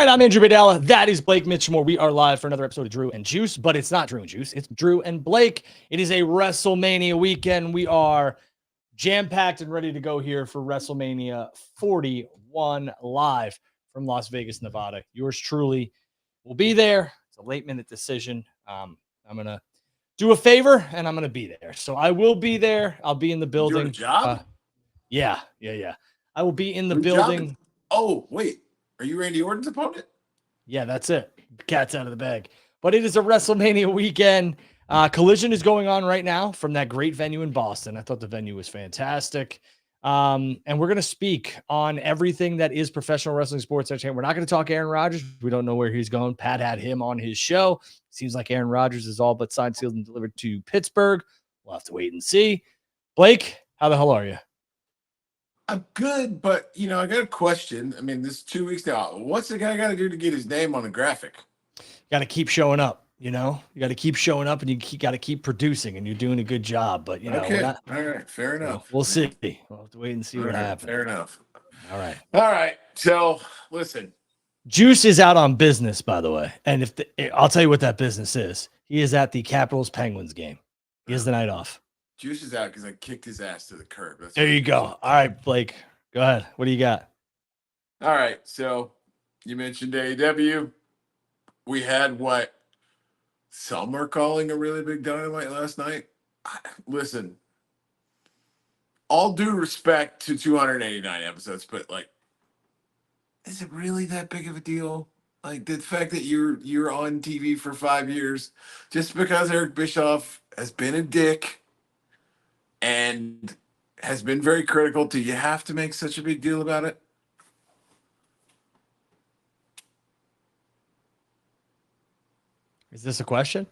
right, I'm Andrew Badella. That is Blake Mitchmore. We are live for another episode of Drew and Juice, but it's not Drew and Juice. It's Drew and Blake. It is a WrestleMania weekend. We are jam-packed and ready to go here for WrestleMania 41 live from Las Vegas, Nevada. Yours truly will be there. It's a late-minute decision. I'm going to do a favor, and I'm going to be there. So I will be there. I'll be in the building. Doing a job? Yeah. I will be in the building. Oh, wait. Are you Randy Orton's opponent? Yeah, that's it. The cat's out of the bag. But it is a WrestleMania weekend. Collision is going on right now from that great venue in Boston. I thought the venue was fantastic. And we're going to speak on everything that is professional wrestling sports entertainment. We're not going to talk Aaron Rodgers. We don't know where he's going. Pat had him on his show. Seems like Aaron Rodgers is all but signed, sealed, and delivered to Pittsburgh. We'll have to wait and see. Blake, how the hell are you? I'm good, but, I got a question. I mean, this is 2 weeks now. What's the guy got to do to get his name on a graphic? Got to keep showing up, You got to keep showing up, and you got to keep producing, and you're doing a good job. But, okay. All right. Fair enough. We'll see. We'll have to wait and see what happens. Fair enough. All right. So, listen. Juice is out on business, by the way. And I'll tell you what that business is. He is at the Capitals Penguins game. He has the night off. Juice is out because I kicked his ass to the curb. There you go. All right, Blake. Go ahead. What do you got? All right. So you mentioned AEW. We had what some are calling a really big dynamite last night. Listen, all due respect to 289 episodes, but is it really that big of a deal? Like the fact that you're on TV for 5 years, just because Eric Bischoff has been a dick and has been very critical, do you have to make such a big deal about it? Is this a question?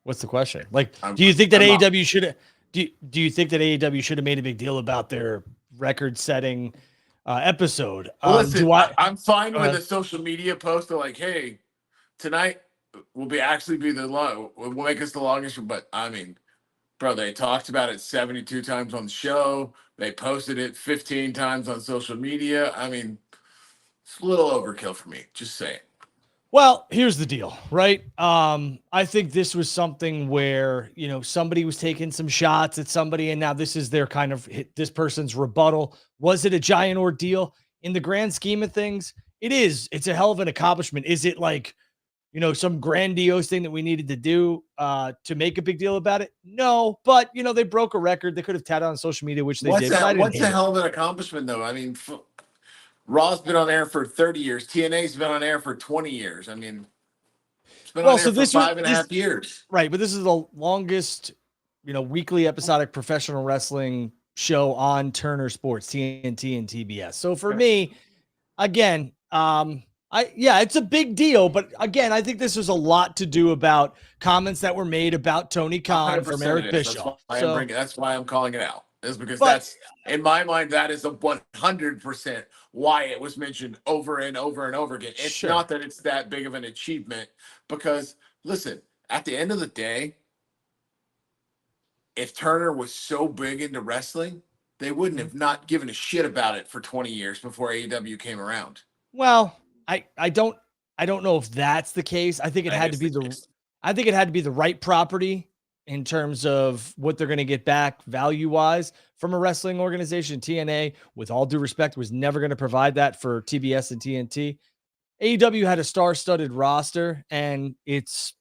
What's the question? Do you think that AEW should do you think that AEW should have made a big deal about their record-setting episode? Listen, I'm fine with a social media post of hey, tonight will make us the longest, but I mean, bro, they talked about it 72 times on the show. They posted it 15 times on social media. I mean, it's a little overkill for me. Just saying. Well, here's the deal, right? I think this was something where, somebody was taking some shots at somebody, and now this is their kind of this person's rebuttal. Was it a giant ordeal? In the grand scheme of things, it is. It's a hell of an accomplishment. Is it some grandiose thing that we needed to do to make a big deal about it? No, but they broke a record. They could have touted on social media, which they did. What's the hell of an accomplishment, though? I mean, Raw's been on air for 30 years. TNA's been on air for 20 years. I mean, it's been on air for 5.5 years. Right, but this is the longest, weekly episodic professional wrestling show on Turner Sports, TNT and TBS. So for me, again, it's a big deal, but again, I think this was a lot to do about comments that were made about Tony Khan from Eric Bischoff. That's why I'm calling it out. Is because that's, in my mind, that is a 100% why it was mentioned over and over and over again. It's not that it's that big of an achievement, because listen, at the end of the day, if Turner was so big into wrestling, they wouldn't have not given a shit about it for 20 years before AEW came around. Well, I don't know if that's the case. I think it had to be the right property in terms of what they're going to get back value-wise from a wrestling organization. TNA, with all due respect, was never going to provide that for TBS and TNT. AEW had a star-studded roster, and it's,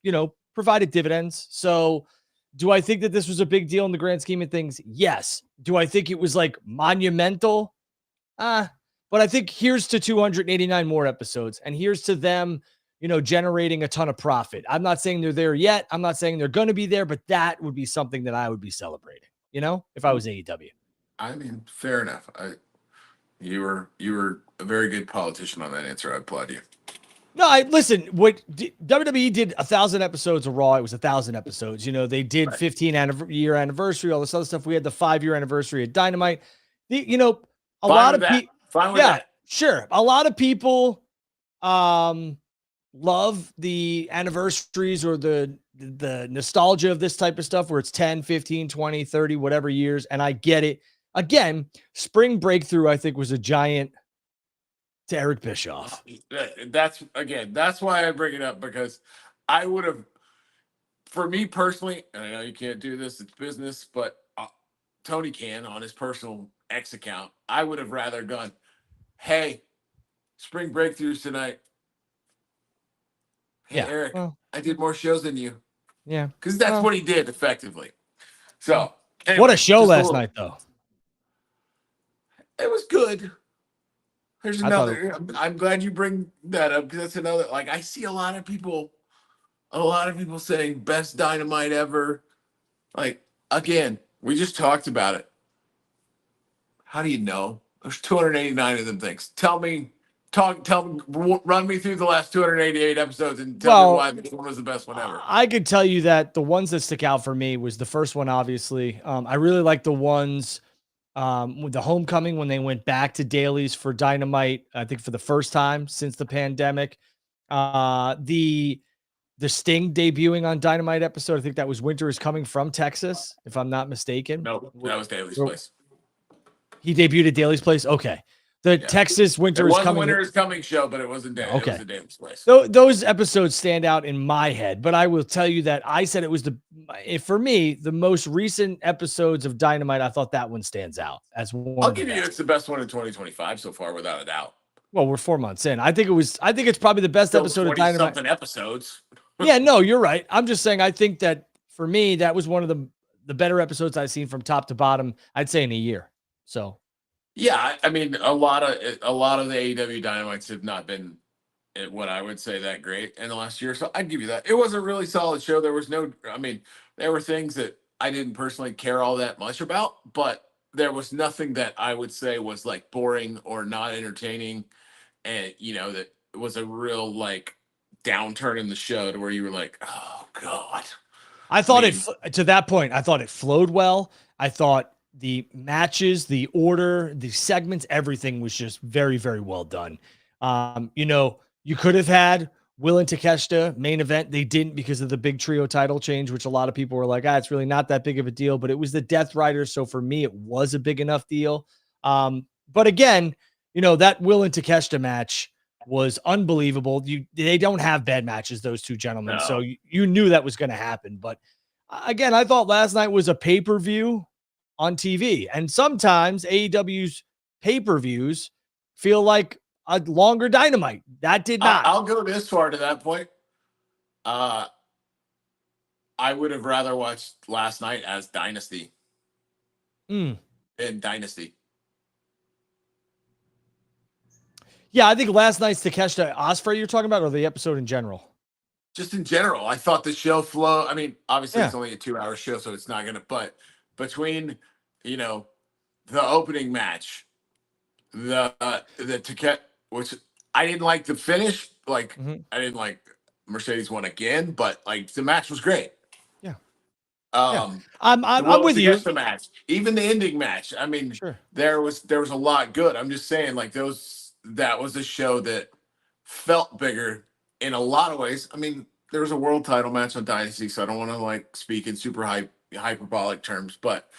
provided dividends. So do I think that this was a big deal in the grand scheme of things? Yes. Do I think it was monumental? But I think here's to 289 more episodes, and here's to them generating a ton of profit. I'm not saying they're there yet. I'm not saying they're going to be there, but that would be something that I would be celebrating, if I was AEW. I mean, fair enough. You were a very good politician on that answer. I applaud you. No, listen, what WWE did 1,000 episodes of Raw. It was 1,000 episodes. They did 15-year anniversary, all this other stuff. We had the 5-year anniversary of Dynamite. A lot of people. Fine with that. Sure. A lot of people, love the anniversaries or the nostalgia of this type of stuff where it's 10, 15, 20, 30, whatever years. And I get it. Again, Spring Breakthrough, I think, was a giant to Eric Bischoff. That's why I bring it up, because I would have, for me personally, and I know you can't do this, it's business, but Tony can on his personal X account. I would have rather gone, hey, spring breakthroughs tonight. Hey, Yeah. Eric, well, I did more shows than you. Yeah. Because that's what he did effectively. So, anyway, what a show last night, though. It was good. There's another. I'm glad you bring that up, because that's another. Like, I see a lot of people saying best Dynamite ever. Like, again, we just talked about it. How do you know? There's 289 of them things. Tell me, run me through the last 288 episodes and tell me why this one was the best one ever. I could tell you that the ones that stick out for me was the first one, obviously. I really like the ones with the homecoming, when they went back to dailies for Dynamite, I think for the first time since the pandemic. The Sting debuting on Dynamite episode, I think that was Winter is Coming from Texas, if I'm not mistaken. No, that was Daly's place. He debuted at Daly's place? Okay. Texas Winter is Coming. Winter is Coming show, but it wasn't Daly. Okay. It was a Daly's place. Those episodes stand out in my head, but I will tell you that I said it was for me, the most recent episodes of Dynamite. I thought that one stands out as one. I'll give you it's the best one in 2025 so far, without a doubt. Well, we're 4 months in. I think it's probably the best episode of Dynamite. Something episodes. Yeah, no, you're right. I'm just saying, I think that for me, that was one of the better episodes I've seen from top to bottom, I'd say in a year. So, yeah, I mean, a lot of the AEW Dynamites have not been what I would say that great in the last year. So I'd give you that. It was a really solid show. There were things that I didn't personally care all that much about, but there was nothing that I would say was like boring or not entertaining. And, that was a real like downturn in the show to where you were like, oh God. I thought to that point, I thought it flowed well. I thought the matches, the order, the segments, everything was just very, very well done. You could have had Will and Takeshita main event. They didn't because of the big trio title change, which a lot of people were like, it's really not that big of a deal, but it was the Death Riders. So for me, it was a big enough deal. But again, that Will and Takeshita match was unbelievable. They don't have bad matches, those two gentlemen. No. So you knew that was going to happen. But again, I thought last night was a pay-per-view on TV. And sometimes AEW's pay-per-views feel like a longer Dynamite. That did not. I'll go this far to that point. I would have rather watched last night as Dynasty. And Dynasty. Yeah, I think last night's Takeshita Ospreay you're talking about, or the episode in general? Just in general. I thought the show flow. I mean, obviously it's only a 2-hour show, so it's not gonna, but between the opening match, the Takeshita, which I didn't like the finish. Like I didn't like Mercedes won again, but like the match was great. Yeah. I'm with you. The match, even the ending match. I mean, there was a lot good. I'm just saying, like that was a show that felt bigger in a lot of ways. I mean, there was a world title match on Dynasty, so I don't want to like speak in super hyperbolic terms, but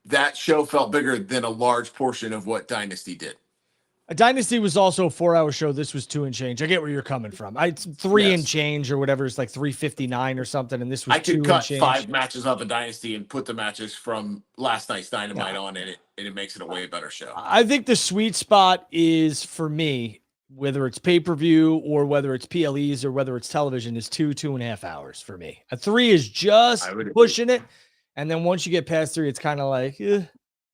that show felt bigger than a large portion of what Dynasty did. A Dynasty was also a 4-hour show. This was 2 and change. I get where you're coming from. It's 3 and change or whatever. It's like 359 or something. And this was 2 and change. I could cut 5 matches off of Dynasty and put the matches from last night's Dynamite on it, and it makes it a way better show. I think the sweet spot is, for me, whether it's pay-per-view or whether it's PLEs or whether it's television, is 2.5 hours for me. A 3 is just pushing it. And then once you get past 3, it's kind of like,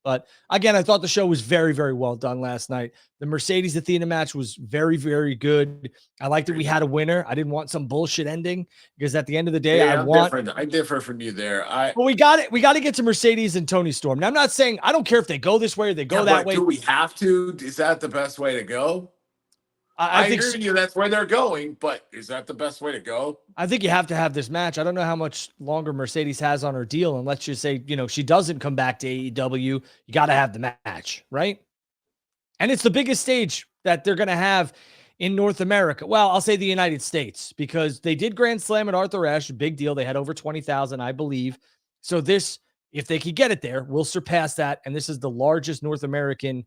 But again, I thought the show was very, very well done last night. The Mercedes Athena match was very, very good. I liked that we had a winner. I didn't want some bullshit ending, because at the end of the day, I differ from you there. Well, we got it. We got to get to Mercedes and Tony Storm. Now, I'm not saying I don't care if they go this way or they go that way. Do we have to? Is that the best way to go? I think agree with you. That's where they're going, but is that the best way to go? I think you have to have this match. I don't know how much longer Mercedes has on her deal. And let's just say, she doesn't come back to AEW. You got to have the match, right? And it's the biggest stage that they're going to have in North America. Well, I'll say the United States, because they did Grand Slam at Arthur Ashe. Big deal. They had over 20,000, I believe. So this, if they could get it there, will surpass that. And this is the largest North American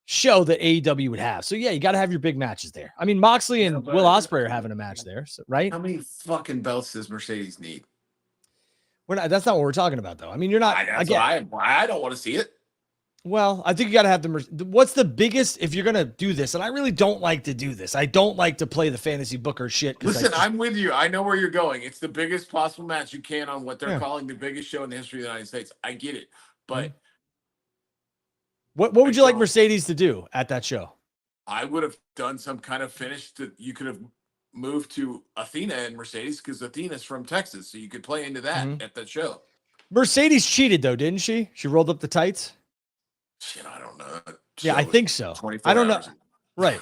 show that AEW would have. So yeah, you got to have your big matches there. I mean, Moxley and Will Ospreay are having a match there, so, right? How many fucking belts does Mercedes need? That's not what we're talking about, though. I mean, you're not. I don't want to see it. Well, I think you got to have what's the biggest, if you're going to do this, and I really don't like to do this. I don't like to play the fantasy booker shit. Listen, I'm with you. I know where you're going. It's the biggest possible match you can on what they're calling the biggest show in the history of the United States. I get it. But what would you like Mercedes to do at that show? I would have done some kind of finish that you could have moved to Athena and Mercedes, because Athena's from Texas. So you could play into that at that show. Mercedes cheated, though, didn't she? She rolled up the tights. Shit, I don't know. Yeah, I think so. I don't know. Right.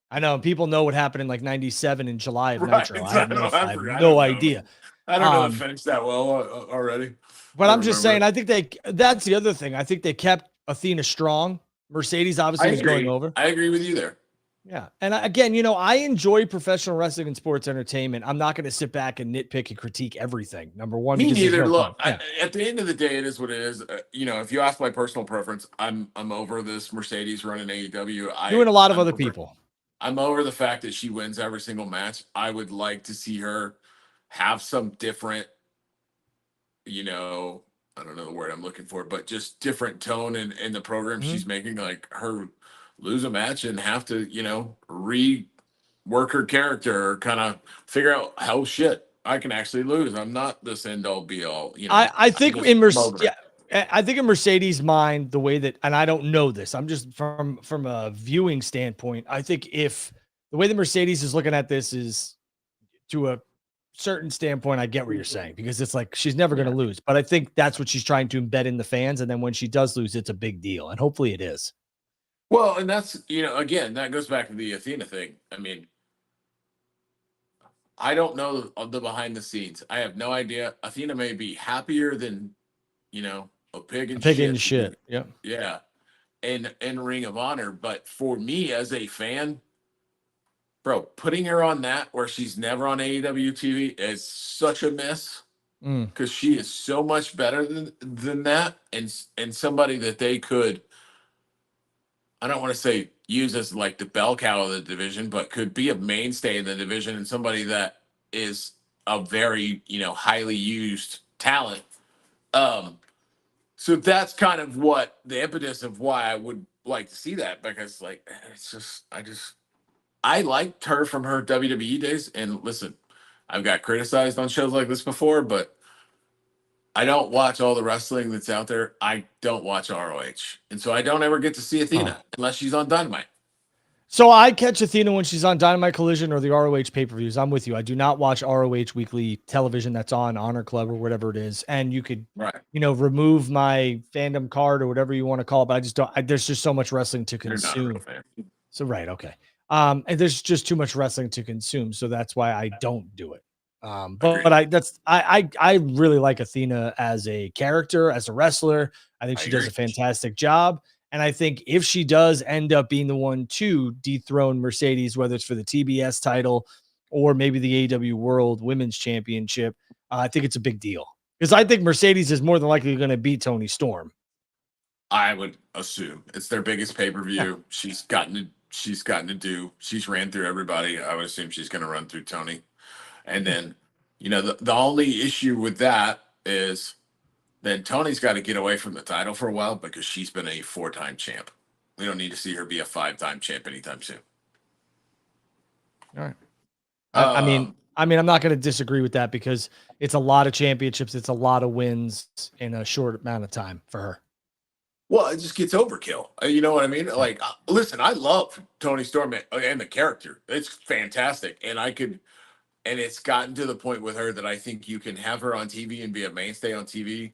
I know people know what happened in like 97 in July of Nitro. I have no idea. I don't know if finished that well already. But I'm just saying, I think that's the other thing. I think they kept Athena strong. Mercedes obviously was going over. I agree with you there. Yeah. And again, I enjoy professional wrestling and sports entertainment. I'm not going to sit back and nitpick and critique everything. Number one. Me neither. Look, at the end of the day, it is what it is. If you ask my personal preference, I'm over this Mercedes running AEW. You and a lot of other people. I'm over the fact that she wins every single match. I would like to see her have some different, I don't know the word I'm looking for, but just different tone in the program she's making. Like her lose a match and have to, rework her character, or kind of figure out how I can actually lose. I'm not this end all be all. I think I think in Mercedes' mind, the way that, and I don't know this, I'm just from a viewing standpoint. I think if the way that Mercedes is looking at this is to a certain standpoint, I get what you're saying, because it's like she's never going to lose. But I think that's what she's trying to embed in the fans. And then when she does lose, it's a big deal. And hopefully it is. Well, and that's, again, that goes back to the Athena thing. I mean, I don't know the behind the scenes. I have no idea. Athena may be happier than, a pig in shit. Yeah. Yeah. In Ring of Honor. But for me as a fan, bro, putting her on that where she's never on AEW TV is such a miss, because she is so much better than that, and somebody that they could, I don't want to say use as like the bell cow of the division, but could be a mainstay in the division, and somebody that is a very, highly used talent. So that's kind of what the impetus of why I would like to see that, because like, it's just, I liked her from her WWE days. And listen, I've got criticized on shows like this before, but I don't watch all the wrestling that's out there. I don't watch ROH. And so I don't ever get to see Athena unless she's on Dynamite. So I catch Athena when she's on Dynamite Collision or the ROH pay-per-views. I'm with you. I do not watch ROH weekly television that's on Honor Club or whatever it is. And you could, remove my fandom card or whatever you want to call it. But I just don't, there's just so much wrestling to consume. So, right. Okay. And there's just too much wrestling to consume. So that's why I don't do it. But I really like Athena as a character, as a wrestler. I think she does a fantastic job. And I think if she does end up being the one to dethrone Mercedes, whether it's for the TBS title or maybe the AEW World Women's Championship, I think it's a big deal, because I think Mercedes is more than likely going to beat Toni Storm. I would assume it's their biggest pay-per-view. Yeah. She's gotten to do. She's ran through everybody. I would assume she's going to run through Toni. And then, the only issue with that is then Toni's got to get away from the title for a while, because she's been a 4-time champ. We don't need to see her be a 5-time champ anytime soon. All right. I mean, I'm not going to disagree with that, because it's a lot of championships. It's a lot of wins in a short amount of time for her. Well, it just gets overkill. You know what I mean? Like, listen, I love Toni Storm and the character. It's fantastic. And it's gotten to the point with her that I think you can have her on TV and be a mainstay on TV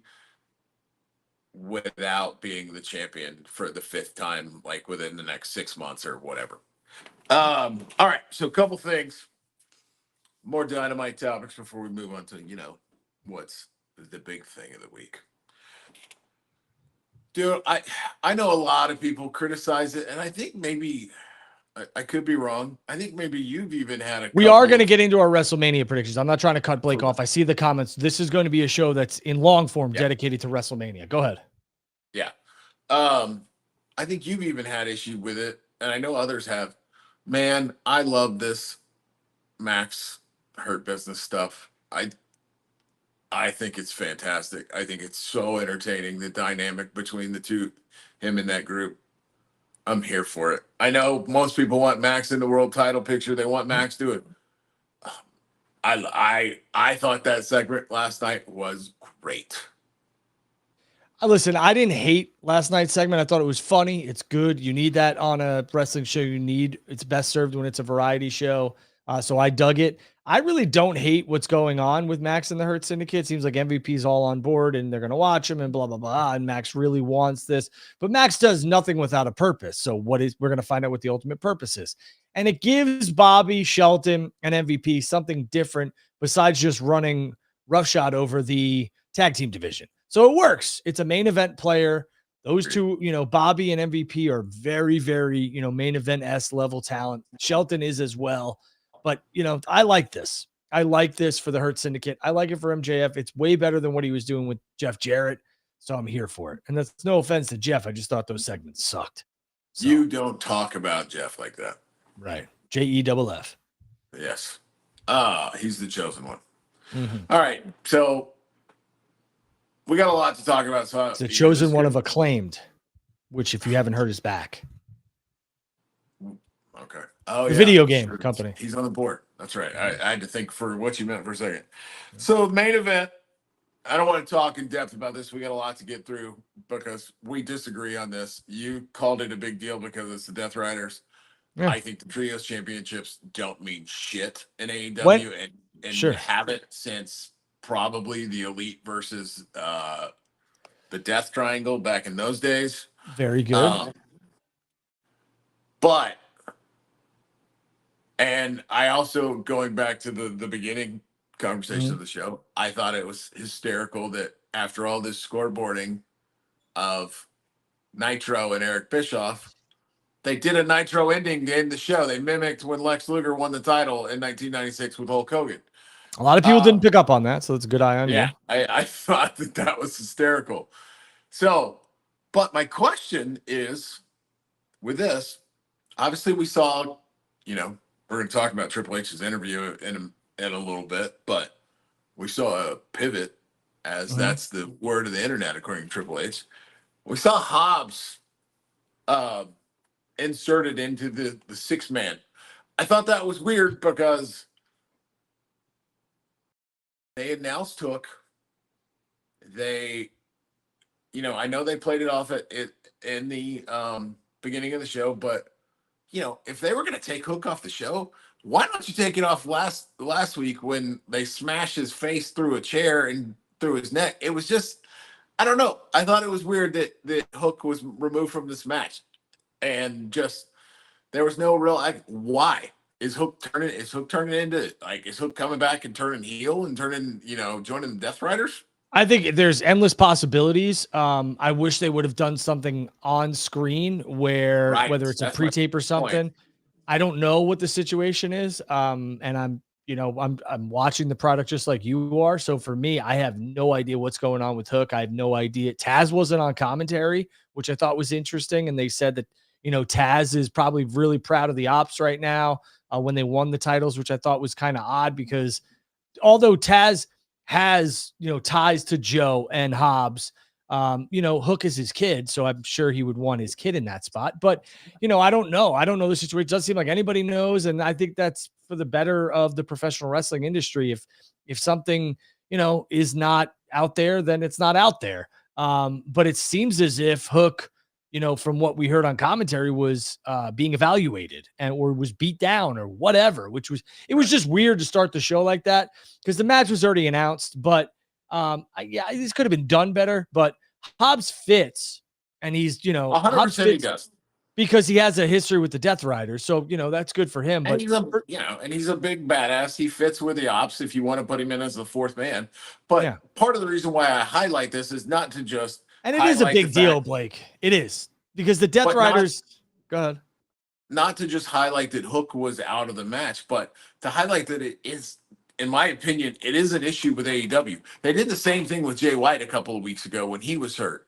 without being the champion for the 5th time, like within the next 6 months or whatever. All right. So a couple things, more Dynamite topics before we move on to, what's the big thing of the week. Dude, I know a lot of people criticize it, and I think maybe I could be wrong. I think maybe you've even had a. We are going to get into our WrestleMania predictions. I'm not trying to cut Blake off. I see the comments. This is going to be a show that's in long form dedicated to WrestleMania. Go ahead. Yeah. I think you've even had issue with it, and I know others have. Man, I love this Max Hurt Business stuff. I think it's fantastic. I think it's so entertaining, the dynamic between the two, him and that group. I'm here for it. I know most people want Max in the world title picture. They want Max to it. I thought that segment last night was great. Listen, I didn't hate last night's segment. I thought it was funny. It's good. You need that on a wrestling show. It's best served when it's a variety show. So I dug it. I really don't hate what's going on with Max and the Hurt Syndicate. Seems like MVP's all on board and they're going to watch him and blah, blah, blah. And Max really wants this, but Max does nothing without a purpose. So we're going to find out what the ultimate purpose is. And it gives Bobby, Shelton, and MVP something different besides just running roughshod over the tag team division. So it works. It's a main event player. Those two, Bobby and MVP are very, very, main event-esque level talent. Shelton is as well. But, I like this. I like this for the Hurt Syndicate. I like it for MJF. It's way better than what he was doing with Jeff Jarrett. So I'm here for it. And that's no offense to Jeff. I just thought those segments sucked. So, you don't talk about Jeff like that. Right. JEFF. Yes. He's the chosen one. Mm-hmm. All right. So we got a lot to talk about. So it's the chosen one of Acclaimed, which if you haven't heard is back. Okay. Oh, the video game company. He's on the board. That's right. I had to think for what you meant for a second. So main event. I don't want to talk in depth about this. We got a lot to get through because we disagree on this. You called it a big deal because it's the Death Riders. Yeah. I think the Trios Championships don't mean shit in AEW and sure. haven't since probably the Elite versus the Death Triangle back in those days. Very good. But and I also, going back to the beginning conversation of the show, I thought it was hysterical that after all this scoreboarding of Nitro and Eric Bischoff, they did a Nitro ending to end the show. They mimicked when Lex Luger won the title in 1996 with Hulk Hogan. A lot of people didn't pick up on that, so it's a good eye on you. Yeah, I thought that was hysterical. So, but my question is, with this, obviously we saw, we're going to talk about Triple H's interview in a little bit, but we saw a pivot, as that's the word of the internet, according to Triple H. We saw Hobbs inserted into the 6-man. I thought that was weird because they announced Hook. They, I know they played it off in the beginning of the show, but if they were going to take Hook off the show, why don't you take it off last week when they smashed his face through a chair and through his neck? It was just, I don't know. I thought it was weird that Hook was removed from this match, and just there was no real why is Hook turning into is Hook coming back and turning heel and turning joining the Death Riders? I think there's endless possibilities. I wish they would have done something on screen where whether it's a pre-tape or something. I don't know what the situation is. And I'm watching the product just like you are. So for me, I have no idea what's going on with Hook. I have no idea. Taz wasn't on commentary, which I thought was interesting. And they said that, Taz is probably really proud of the Ops right now when they won the titles, which I thought was kind of odd because although Taz has, ties to Joe and Hobbs, Hook is his kid. So I'm sure he would want his kid in that spot, but I don't know. I don't know the situation. It doesn't seem like anybody knows. And I think that's for the better of the professional wrestling industry. If something, is not out there, then it's not out there. But it seems as if Hook, from what we heard on commentary was being evaluated or was beat down or whatever, it was just weird to start the show like that because the match was already announced, but this could have been done better, but Hobbs fits and he's, 100% he does because he has a history with the Death Riders. So, that's good for him, and he's a big badass. He fits with the Ops if you want to put him in as the 4th man. But part of the reason why I highlight this is not to just, and it is a big deal, Blake. It is because the Death Riders, go ahead. Not to just highlight that Hook was out of the match, but to highlight that it is, in my opinion, it is an issue with AEW. They did the same thing with Jay White a couple of weeks ago when he was hurt.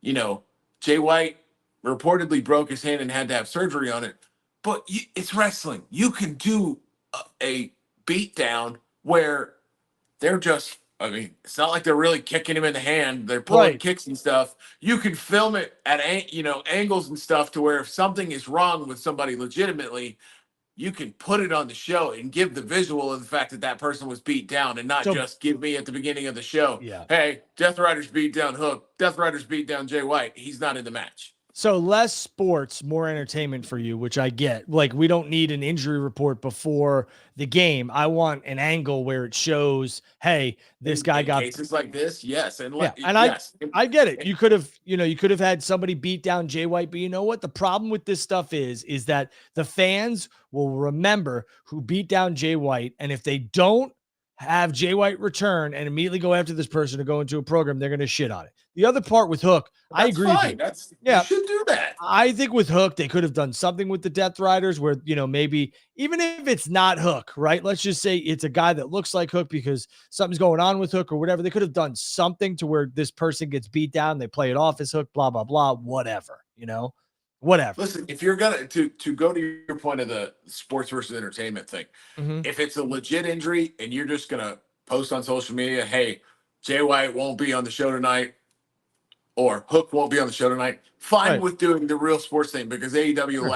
Jay White reportedly broke his hand and had to have surgery on it. But it's wrestling. You can do a beat down where they're just, I mean, it's not like they're really kicking him in the hand. They're pulling Right. kicks and stuff. You can film it at, angles and stuff to where if something is wrong with somebody legitimately, you can put it on the show and give the visual of the fact that that person was beat down and not So, just give me at the beginning of the show, yeah. hey, Death Rider's beat down Hook. Death Rider's beat down Jay White. He's not in the match. So less sports, more entertainment for you, which I get. Like, we don't need an injury report before the game. I want an angle where it shows, hey, this guy got cases like this. Yes. And yes. I get it. You could have had somebody beat down Jay White, but you know what? The problem with this stuff is that the fans will remember who beat down Jay White. And if they don't have Jay White return and immediately go after this person to go into a program, they're going to shit on it. The other part with Hook, I agree fine. with you. You should do that. I think with Hook, they could have done something with the Death Riders where, maybe even if it's not Hook, right? Let's just say it's a guy that looks like Hook because something's going on with Hook or whatever. They could have done something to where this person gets beat down. They play it off as Hook, blah, blah, blah, whatever, whatever. Listen, if you're going to go to your point of the sports versus entertainment thing, if it's a legit injury and you're just going to post on social media, hey, Jay White won't be on the show tonight, or Hook won't be on the show tonight, fine with doing the real sports thing because AEW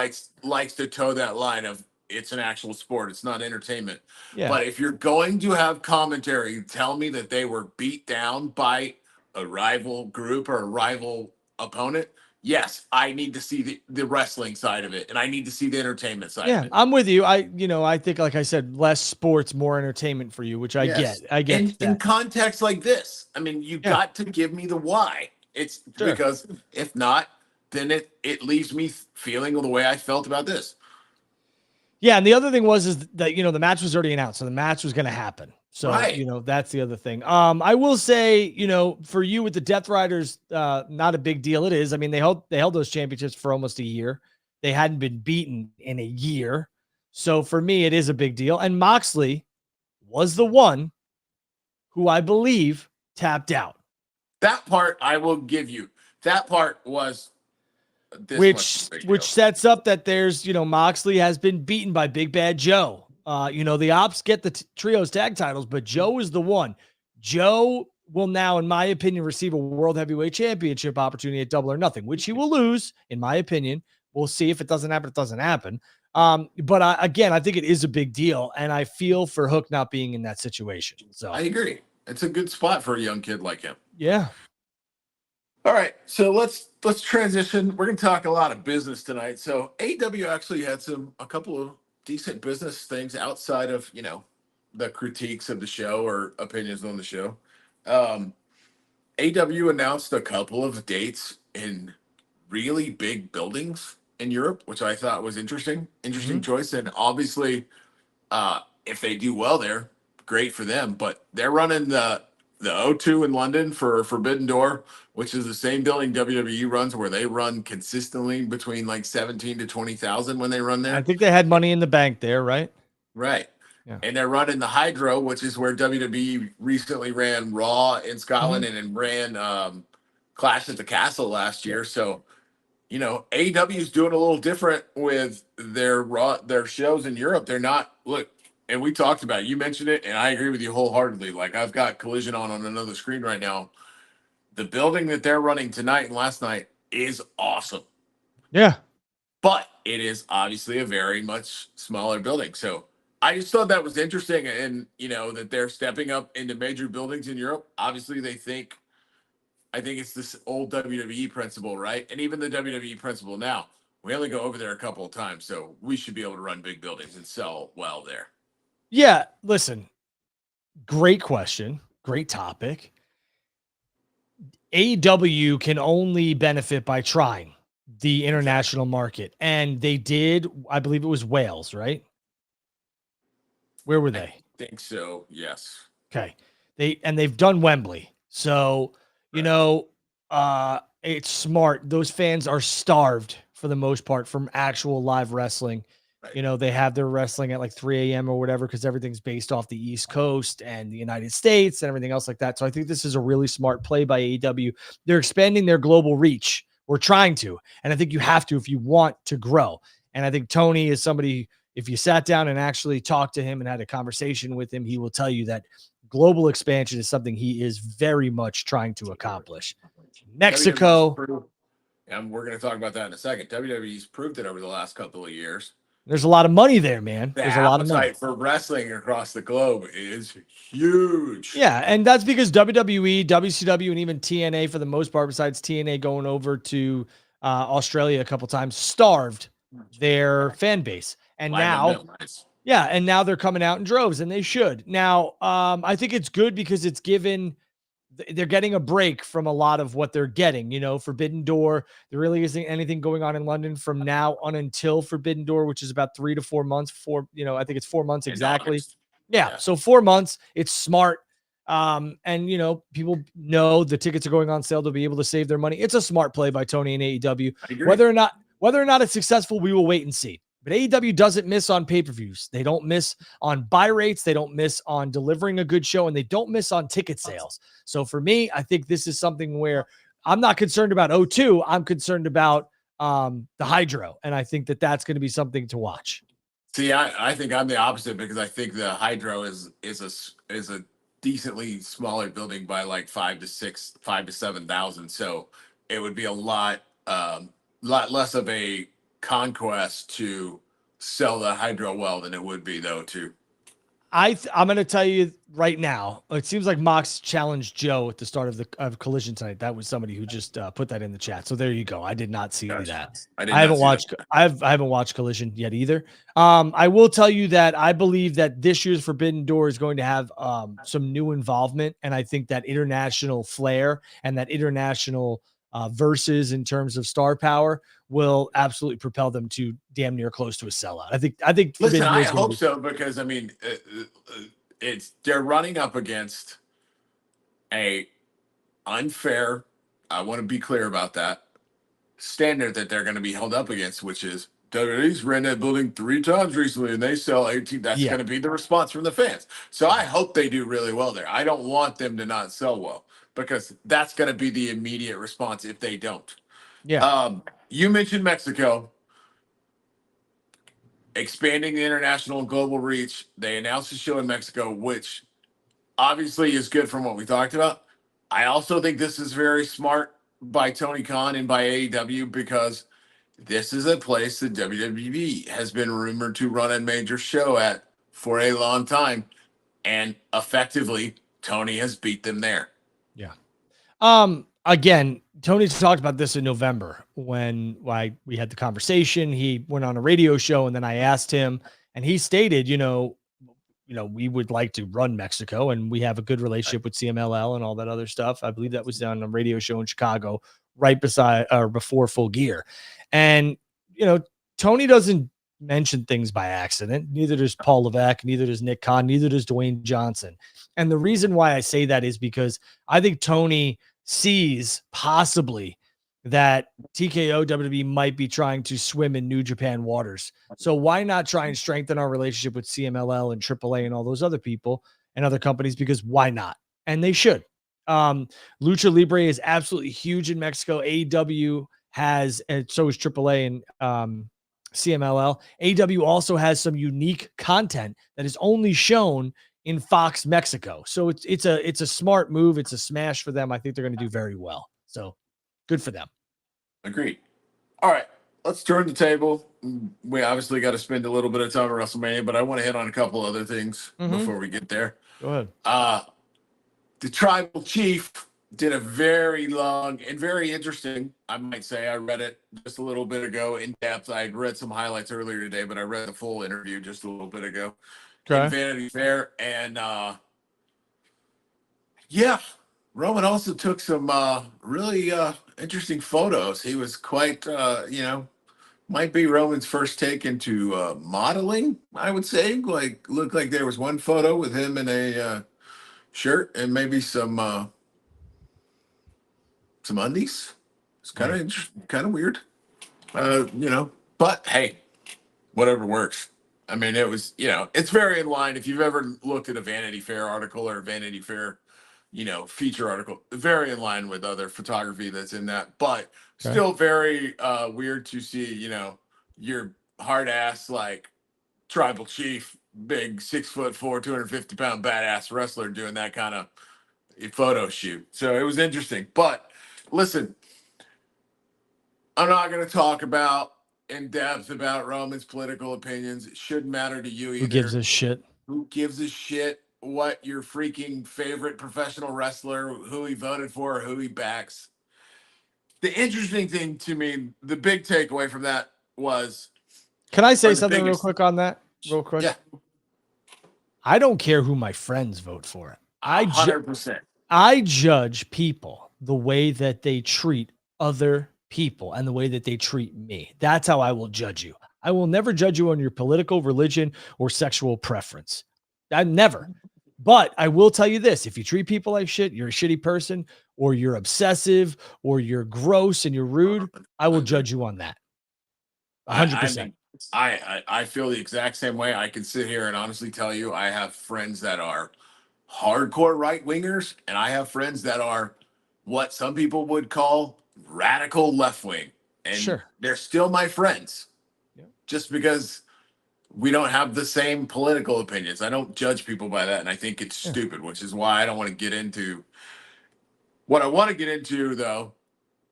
likes to toe that line of it's an actual sport. It's not entertainment. Yeah. But if you're going to have commentary, tell me that they were beat down by a rival group or a rival opponent. Yes, I need to see the wrestling side of it, and I need to see the entertainment side of it. I'm with you. I think, like I said, less sports, more entertainment for you, which I get. I get in context like this. I mean, you got to give me the why. It's because if not, then it leaves me feeling the way I felt about this. Yeah, and the other thing is that the match was already announced, so the match was going to happen. So that's the other thing. I will say, for you with the Death Riders, not a big deal. It is. I mean, they held those championships for almost a year. They hadn't been beaten in a year, so for me, it is a big deal. And Moxley was the one who I believe tapped out. That part I will give you. That part was which sets up that there's, Moxley has been beaten by Big Bad Joe. The Ops get the trios tag titles, but Joe is the one. Joe will now, in my opinion, receive a World Heavyweight Championship opportunity at Double or Nothing, which he will lose, in my opinion. We'll see if it doesn't happen. It doesn't happen. But I think it is a big deal, and I feel for Hook not being in that situation. So I agree. It's a good spot for a young kid like him. Yeah. All right, so let's transition. We're going to talk a lot of business tonight. So AEW actually had a couple of decent business things outside of the critiques of the show or opinions on the show. AEW announced a couple of dates in really big buildings in Europe, which I thought was interesting choice. And obviously, if they do well there, great for them. But they're running the O2 in London for Forbidden Door, which is the same building WWE runs, where they run consistently between like 17 to 20,000 when they run there. I think they had Money in the Bank there, right? Right. Yeah. And they're running the Hydro, which is where WWE recently ran Raw in Scotland and ran Clash at the Castle last year. So, AEW is doing a little different with their shows in Europe. They're not and we talked about it. You mentioned it, and I agree with you wholeheartedly. Like, I've got Collision on another screen right now. The building that they're running tonight and last night is awesome. Yeah. But it is obviously a very much smaller building. So I just thought that was interesting. And, that they're stepping up into major buildings in Europe. Obviously, I think it's this old WWE principle, right? And even the WWE principle now, we only go over there a couple of times. So we should be able to run big buildings and sell well there. Yeah, listen, great question, great topic. AEW can only benefit by trying the international market, and they did. I believe it was Wales, right? Where were they? I think so. Yes. Okay. They've done Wembley, so it's smart. Those fans are starved for the most part from actual live wrestling. Right. They have their wrestling at like 3 a.m. or whatever, because everything's based off the East Coast and the United States and everything else like that. So I think this is a really smart play by AEW. They're expanding their global reach We're trying to. And I think you have to if you want to grow. And I think Tony is somebody, if you sat down and actually talked to him and had a conversation with him, he will tell you that global expansion is something he is very much trying to accomplish. Mexico. And we're going to talk about that in a second. WWE's proved it over the last couple of years. There's a lot of money there, man. The There's a lot of money for wrestling across the globe is huge. Yeah, and that's because WWE, WCW, and even TNA, for the most part, besides TNA going over to Australia a couple times, starved their fan base. And now, yeah, and now they're coming out in droves, and they should. Now, I think it's good because it's given. They're getting a break from a lot of what they're getting, Forbidden Door. There really isn't anything going on in London from now on until Forbidden Door, which is about 3 to 4 months. I think it's 4 months exactly. Yeah. So 4 months, it's smart. And people know the tickets are going on sale to be able to save their money. It's a smart play by Tony and AEW. Whether or not it's successful, we will wait and see. But AEW doesn't miss on pay-per-views. They don't miss on buy rates. They don't miss on delivering a good show, and they don't miss on ticket sales. So for me, I think this is something where I'm not concerned about O2. I'm concerned about the Hydro, and I think that that's going to be something to watch. See, I think I'm the opposite because I think the Hydro is a decently smaller building by like 5 to 7,000. So it would be a lot less of a conquest to sell the Hydro well than it would be though to I'm going to tell you right now, it seems like Mox challenged Joe at the start of Collision tonight. That was somebody who just put that in the chat. So there you go. I did not see that. I haven't watched Collision yet either. I will tell you that I believe that this year's Forbidden Door is going to have some new involvement. And I think that international flair and that international versus in terms of star power will absolutely propel them to damn near close to a sellout. I think. Listen, I hope so because I mean, they're running up against a unfair. I want to be clear about that standard that they're going to be held up against, which is WWE's ran that building 3 times recently and they sell 18. That's going to be the response from the fans. So I hope they do really well there. I don't want them to not sell well because that's going to be the immediate response if they don't. Yeah. You mentioned Mexico expanding the international and global reach. They announced a show in Mexico, which obviously is good from what we talked about. I also think this is very smart by Tony Khan and by AEW because this is a place that WWE has been rumored to run a major show at for a long time. And effectively, Tony has beat them there. Yeah. Again, Tony talked about this in November when we had the conversation. He went on a radio show and then I asked him and he stated, we would like to run Mexico and we have a good relationship with CMLL and all that other stuff. I believe that was done on a radio show in Chicago right beside or before Full Gear. And, Tony doesn't mention things by accident. Neither does Paul Levesque, neither does Nick Khan, neither does Dwayne Johnson. And the reason why I say that is because I think Tony sees possibly that TKO WWE might be trying to swim in New Japan waters. So why not try and strengthen our relationship with CMLL and AAA and all those other people and other companies? Because why not? And they should. Lucha Libre is absolutely huge in Mexico. AEW has, and so is AAA and CMLL. AEW also has some unique content that is only shown in Fox Mexico. So it's a smart move. It's a smash for them. I think they're going to do very well. So good for them. Agreed. All right, let's turn the table. We obviously got to spend a little bit of time at WrestleMania, but I want to hit on a couple other things before we get there. Go ahead. The Tribal Chief did a very long and very interesting, I might say. I read it just a little bit ago in depth. I had read some highlights earlier today, but I read the full interview just a little bit ago. Okay. In Vanity Fair. And Roman also took some really interesting photos. He was quite, might be Roman's first take into modeling, I would say. Looked like there was one photo with him in a shirt and maybe some undies. It's kind of weird, but hey, whatever works. I mean, it was, it's very in line. If you've ever looked at a Vanity Fair article or a Vanity Fair feature article. Very in line with other photography that's in that, but Okay. still very weird to see, your hard ass like tribal chief, big 6'4", 250-pound badass wrestler doing that kind of photo shoot. So it was interesting. But listen, I'm not going to talk about in depth about Roman's political opinions. It shouldn't matter to you either. Who gives a shit? Who gives a shit what your freaking favorite professional wrestler, who he voted for, or who he backs? The interesting thing to me, the big takeaway from that was. Can I say something real quick on that? Real quick. Yeah. I don't care who my friends vote for. 100%. I judge people the way that they treat other people and the way that they treat me. That's how I will judge you. I will never judge you on your political, religion, or sexual preference. I never. But I will tell you this: if you treat people like shit, you're a shitty person, or you're obsessive, or you're gross and you're rude, I will judge you on that. 100%. I feel the exact same way. I can sit here and honestly tell you I have friends that are hardcore right wingers, and I have friends that are what some people would call radical left wing. And sure, they're still my friends. Yeah. Just because we don't have the same political opinions. I don't judge people by that, and I think it's stupid, which is why I don't want to get into what I want to get into, though.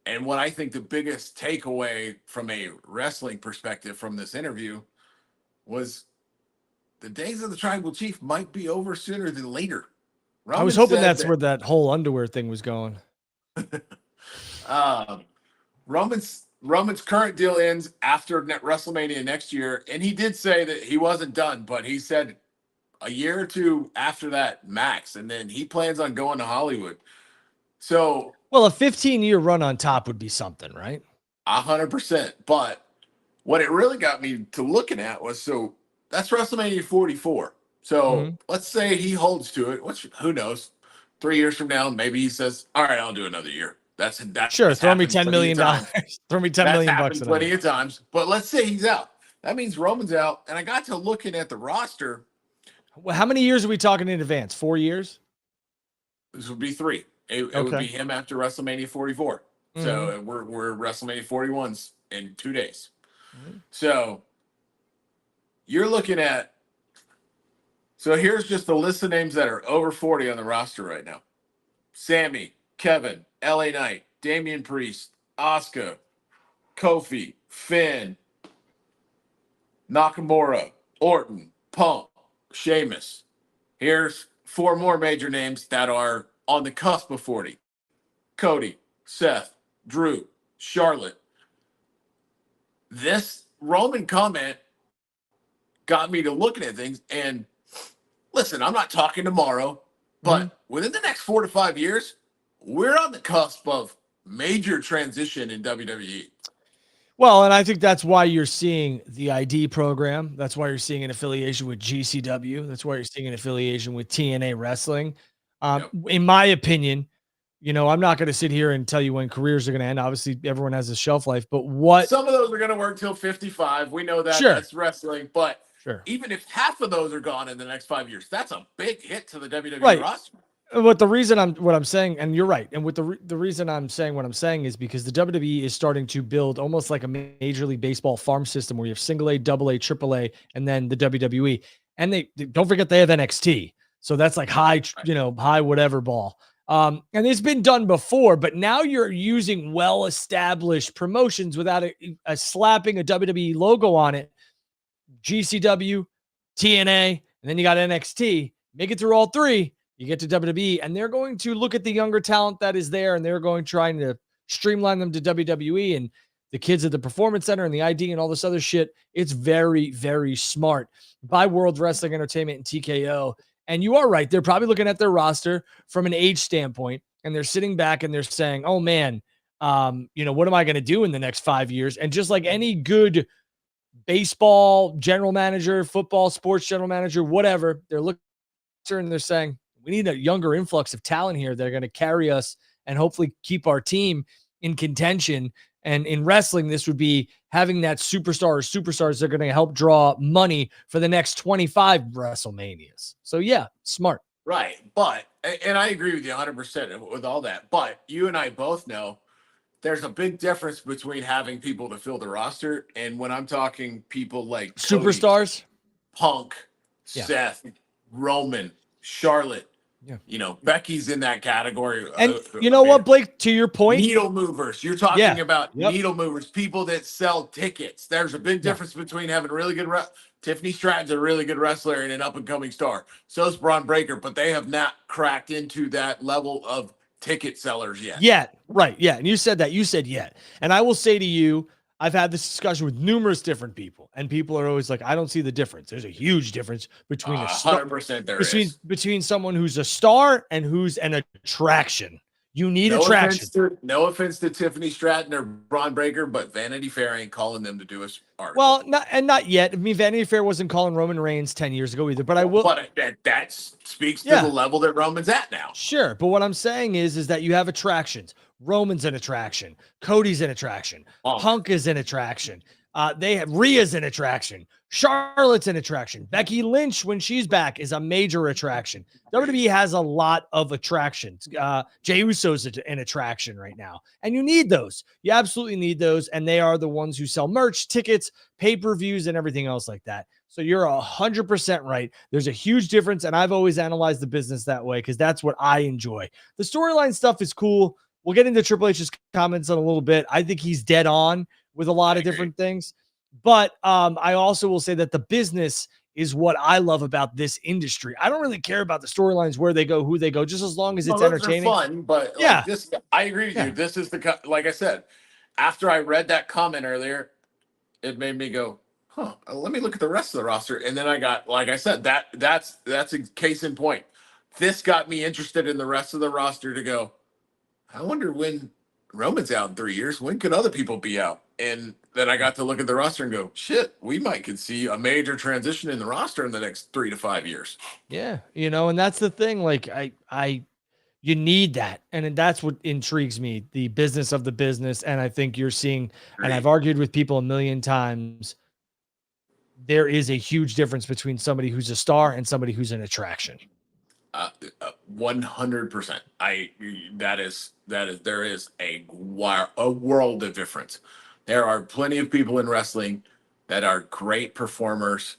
And what I think the biggest takeaway from a wrestling perspective from this interview was the days of the tribal chief might be over sooner than later. Roman I was hoping that's where that whole underwear thing was going. Roman's current deal ends after WrestleMania next year, and he did say that he wasn't done, but he said a year or two after that, max, and then he plans on going to Hollywood. So, well, a 15-year run on top would be something, right? 100%. But what it really got me to looking at was, so that's WrestleMania 44. So let's say he holds to it. Who knows? 3 years from now, maybe he says, "All right, I'll do another year." That's sure. Throw me $10 million. Throw me $10 million bucks. Plenty of times. But let's say he's out. That means Roman's out. And I got to looking at the roster. Well, how many years are we talking in advance? 4 years? This would be 3. It would be him after WrestleMania 44. So we're WrestleMania 41's in 2 days. So you're looking at. So here's just the list of names that are over 40 on the roster right now: Sammy, Kevin, LA Knight, Damian Priest, Asuka, Kofi, Finn, Nakamura, Orton, Punk, Sheamus. Here's 4 more major names that are on the cusp of 40: Cody, Seth, Drew, Charlotte. This Roman comment got me to looking at things, and listen, I'm not talking tomorrow, but within the next 4 to 5 years, we're on the cusp of major transition in WWE. Well, and I think that's why you're seeing the ID program. That's why you're seeing an affiliation with GCW. That's why you're seeing an affiliation with TNA Wrestling. In my opinion, I'm not going to sit here and tell you when careers are going to end. Obviously, everyone has a shelf life, but some of those are going to work till 55. We know that. Sure. That's wrestling, but even if half of those are gone in the next 5 years, that's a big hit to the WWE roster. What I'm saying, and you're right, and with the reason I'm saying what I'm saying is because the WWE is starting to build almost like a Major League Baseball farm system where you have single A, double A, triple A, and then the WWE. And they don't forget they have NXT, so that's like high whatever ball. And it's been done before, but now you're using well-established promotions without slapping a WWE logo on it. GCW, TNA, and then you got NXT. Make it through all 3. You get to WWE, and they're going to look at the younger talent that is there, and they're going trying to streamline them to WWE and the kids at the Performance Center and the ID and all this other shit. It's very, very smart by World Wrestling Entertainment and TKO. And you are right. They're probably looking at their roster from an age standpoint, and they're sitting back and they're saying, oh, man, what am I going to do in the next 5 years? And just like any good baseball general manager, football, sports general manager, whatever, they're looking and they're saying, we need a younger influx of talent here that are going to carry us and hopefully keep our team in contention. And in wrestling, this would be having that superstar or superstars that are going to help draw money for the next 25 WrestleManias. So, yeah, smart. Right. But and I agree with you 100% with all that. But you and I both know there's a big difference between having people to fill the roster and when I'm talking people like Cody, Superstars. Punk, Yeah. Seth, Roman, Charlotte. Yeah. You know, Becky's in that category. And you know what, Blake, to your point, needle movers. You're talking yeah. about Yep. needle movers, people that sell tickets. There's a big difference between having a really good Tiffany Stratton's a really good wrestler and an up and coming star. So is Braun Breaker, but they have not cracked into that level of ticket sellers yet. Yet, right? Yeah, and you said that. You said yet, and I will say to you, I've had this discussion with numerous different people, and people are always like, "I don't see the difference." There's a huge difference between a star, 100% there between is. between someone who's a star and who's an attraction. You need attraction. No offense to Tiffany Stratton or Braun Breaker, but Vanity Fair ain't calling them to do a article. Well, not yet. I mean, Vanity Fair wasn't calling Roman Reigns 10 years ago either, but I will. But that speaks to the level that Roman's at now. Sure, but what I'm saying is that you have attractions. Roman's an attraction. Cody's an attraction. Punk is an attraction. They have Rhea's an attraction. Charlotte's an attraction. Becky Lynch, when she's back, is a major attraction. WWE has a lot of attractions. Jey Uso's an attraction right now. And you need those. You absolutely need those. And they are the ones who sell merch, tickets, pay-per-views, and everything else like that. So you're 100% right. There's a huge difference. And I've always analyzed the business that way because that's what I enjoy. The storyline stuff is cool. We'll get into Triple H's comments in a little bit. I think he's dead on with a lot of different things. But I also will say that the business is what I love about this industry. I don't really care about the storylines, where they go, who they go, just as long as it's entertaining. Fun, but yeah, this, I agree with you. This is like I said, after I read that comment earlier, it made me go, huh, let me look at the rest of the roster. And then I got, like I said, that's a case in point. This got me interested in the rest of the roster to go, I wonder when Roman's out in 3 years, when could other people be out? And then I got to look at the roster and go, shit, we could see a major transition in the roster in the next 3 to 5 years. Yeah. And that's the thing. Like you need that. And that's what intrigues me, the business of the business. And I think you're seeing, and I've argued with people a million times, there is a huge difference between somebody who's a star and somebody who's an attraction. 100%. There is a world of difference. There are plenty of people in wrestling that are great performers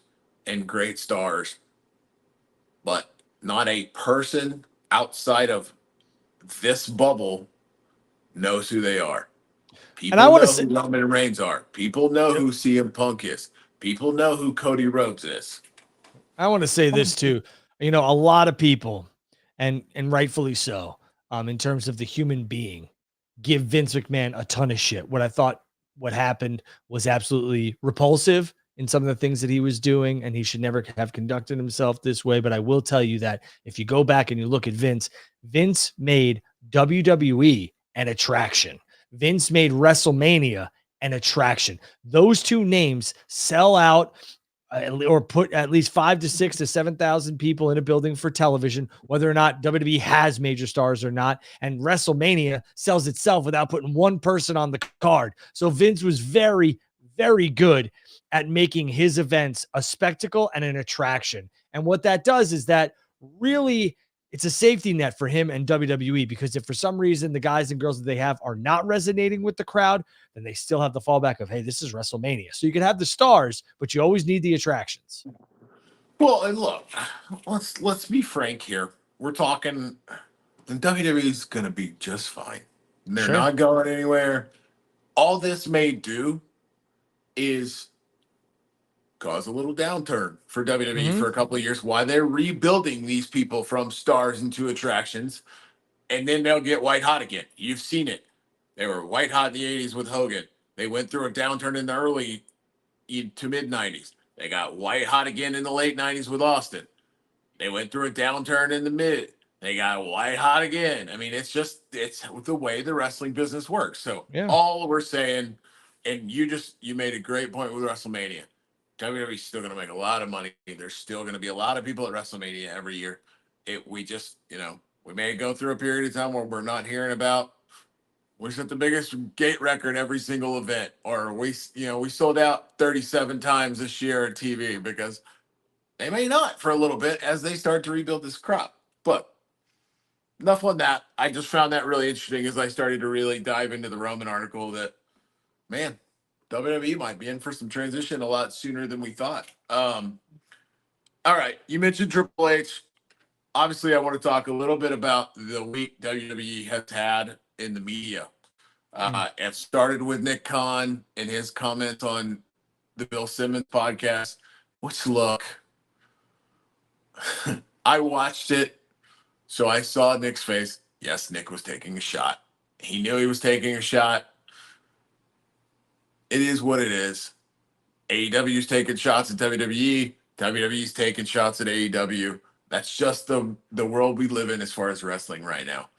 and great stars, but not a person outside of this bubble knows who they are. People know who Roman Reigns are. People know who CM Punk is. People know who Cody Rhodes is. I want to say this too. A lot of people, and rightfully so, in terms of the human being, give Vince McMahon a ton of shit. What happened was absolutely repulsive in some of the things that he was doing, and he should never have conducted himself this way. But I will tell you that if you go back and you look at Vince made WWE an attraction. Vince made WrestleMania an attraction. Those two names sell out or put at least 5,000 to 6,000 to 7,000 people in a building for television, whether or not WWE has major stars or not. And WrestleMania sells itself without putting one person on the card. So Vince was very, very good at making his events a spectacle and an attraction. And what that does is that really it's a safety net for him and WWE, because if for some reason the guys and girls that they have are not resonating with the crowd, then they still have the fallback of, hey, this is WrestleMania. So you can have the stars, but you always need the attractions. Well, and look, let's be frank here. We're talking the WWE is going to be just fine. They're not going anywhere. All this may do is cause a little downturn for WWE for a couple of years while they're rebuilding these people from stars into attractions, and then they'll get white hot again. You've seen it. They were white hot in the 80s with Hogan. They went through a downturn in the early to mid 90s. They got white hot again in the late 90s with Austin. They went through a downturn in the mid. They got white hot again. I mean, it's the way the wrestling business works. So all we're saying, and you made a great point with WrestleMania. WWE's still going to make a lot of money. There's still going to be a lot of people at WrestleMania every year. We may go through a period of time where we're not hearing about, we set the biggest gate record every single event, or we sold out 37 times this year at TV, because they may not for a little bit as they start to rebuild this crop. But enough on that. I just found that really interesting as I started to really dive into the Roman article that, man, WWE might be in for some transition a lot sooner than we thought. All right, you mentioned Triple H. Obviously, I want to talk a little bit about the week WWE has had in the media. It started with Nick Khan and his comment on the Bill Simmons podcast, which, look, I watched it, so I saw Nick's face. Yes, Nick was taking a shot. He knew he was taking a shot. It is what it is. AEW's taking shots at WWE. WWE's taking shots at AEW. That's just the world we live in as far as wrestling right now.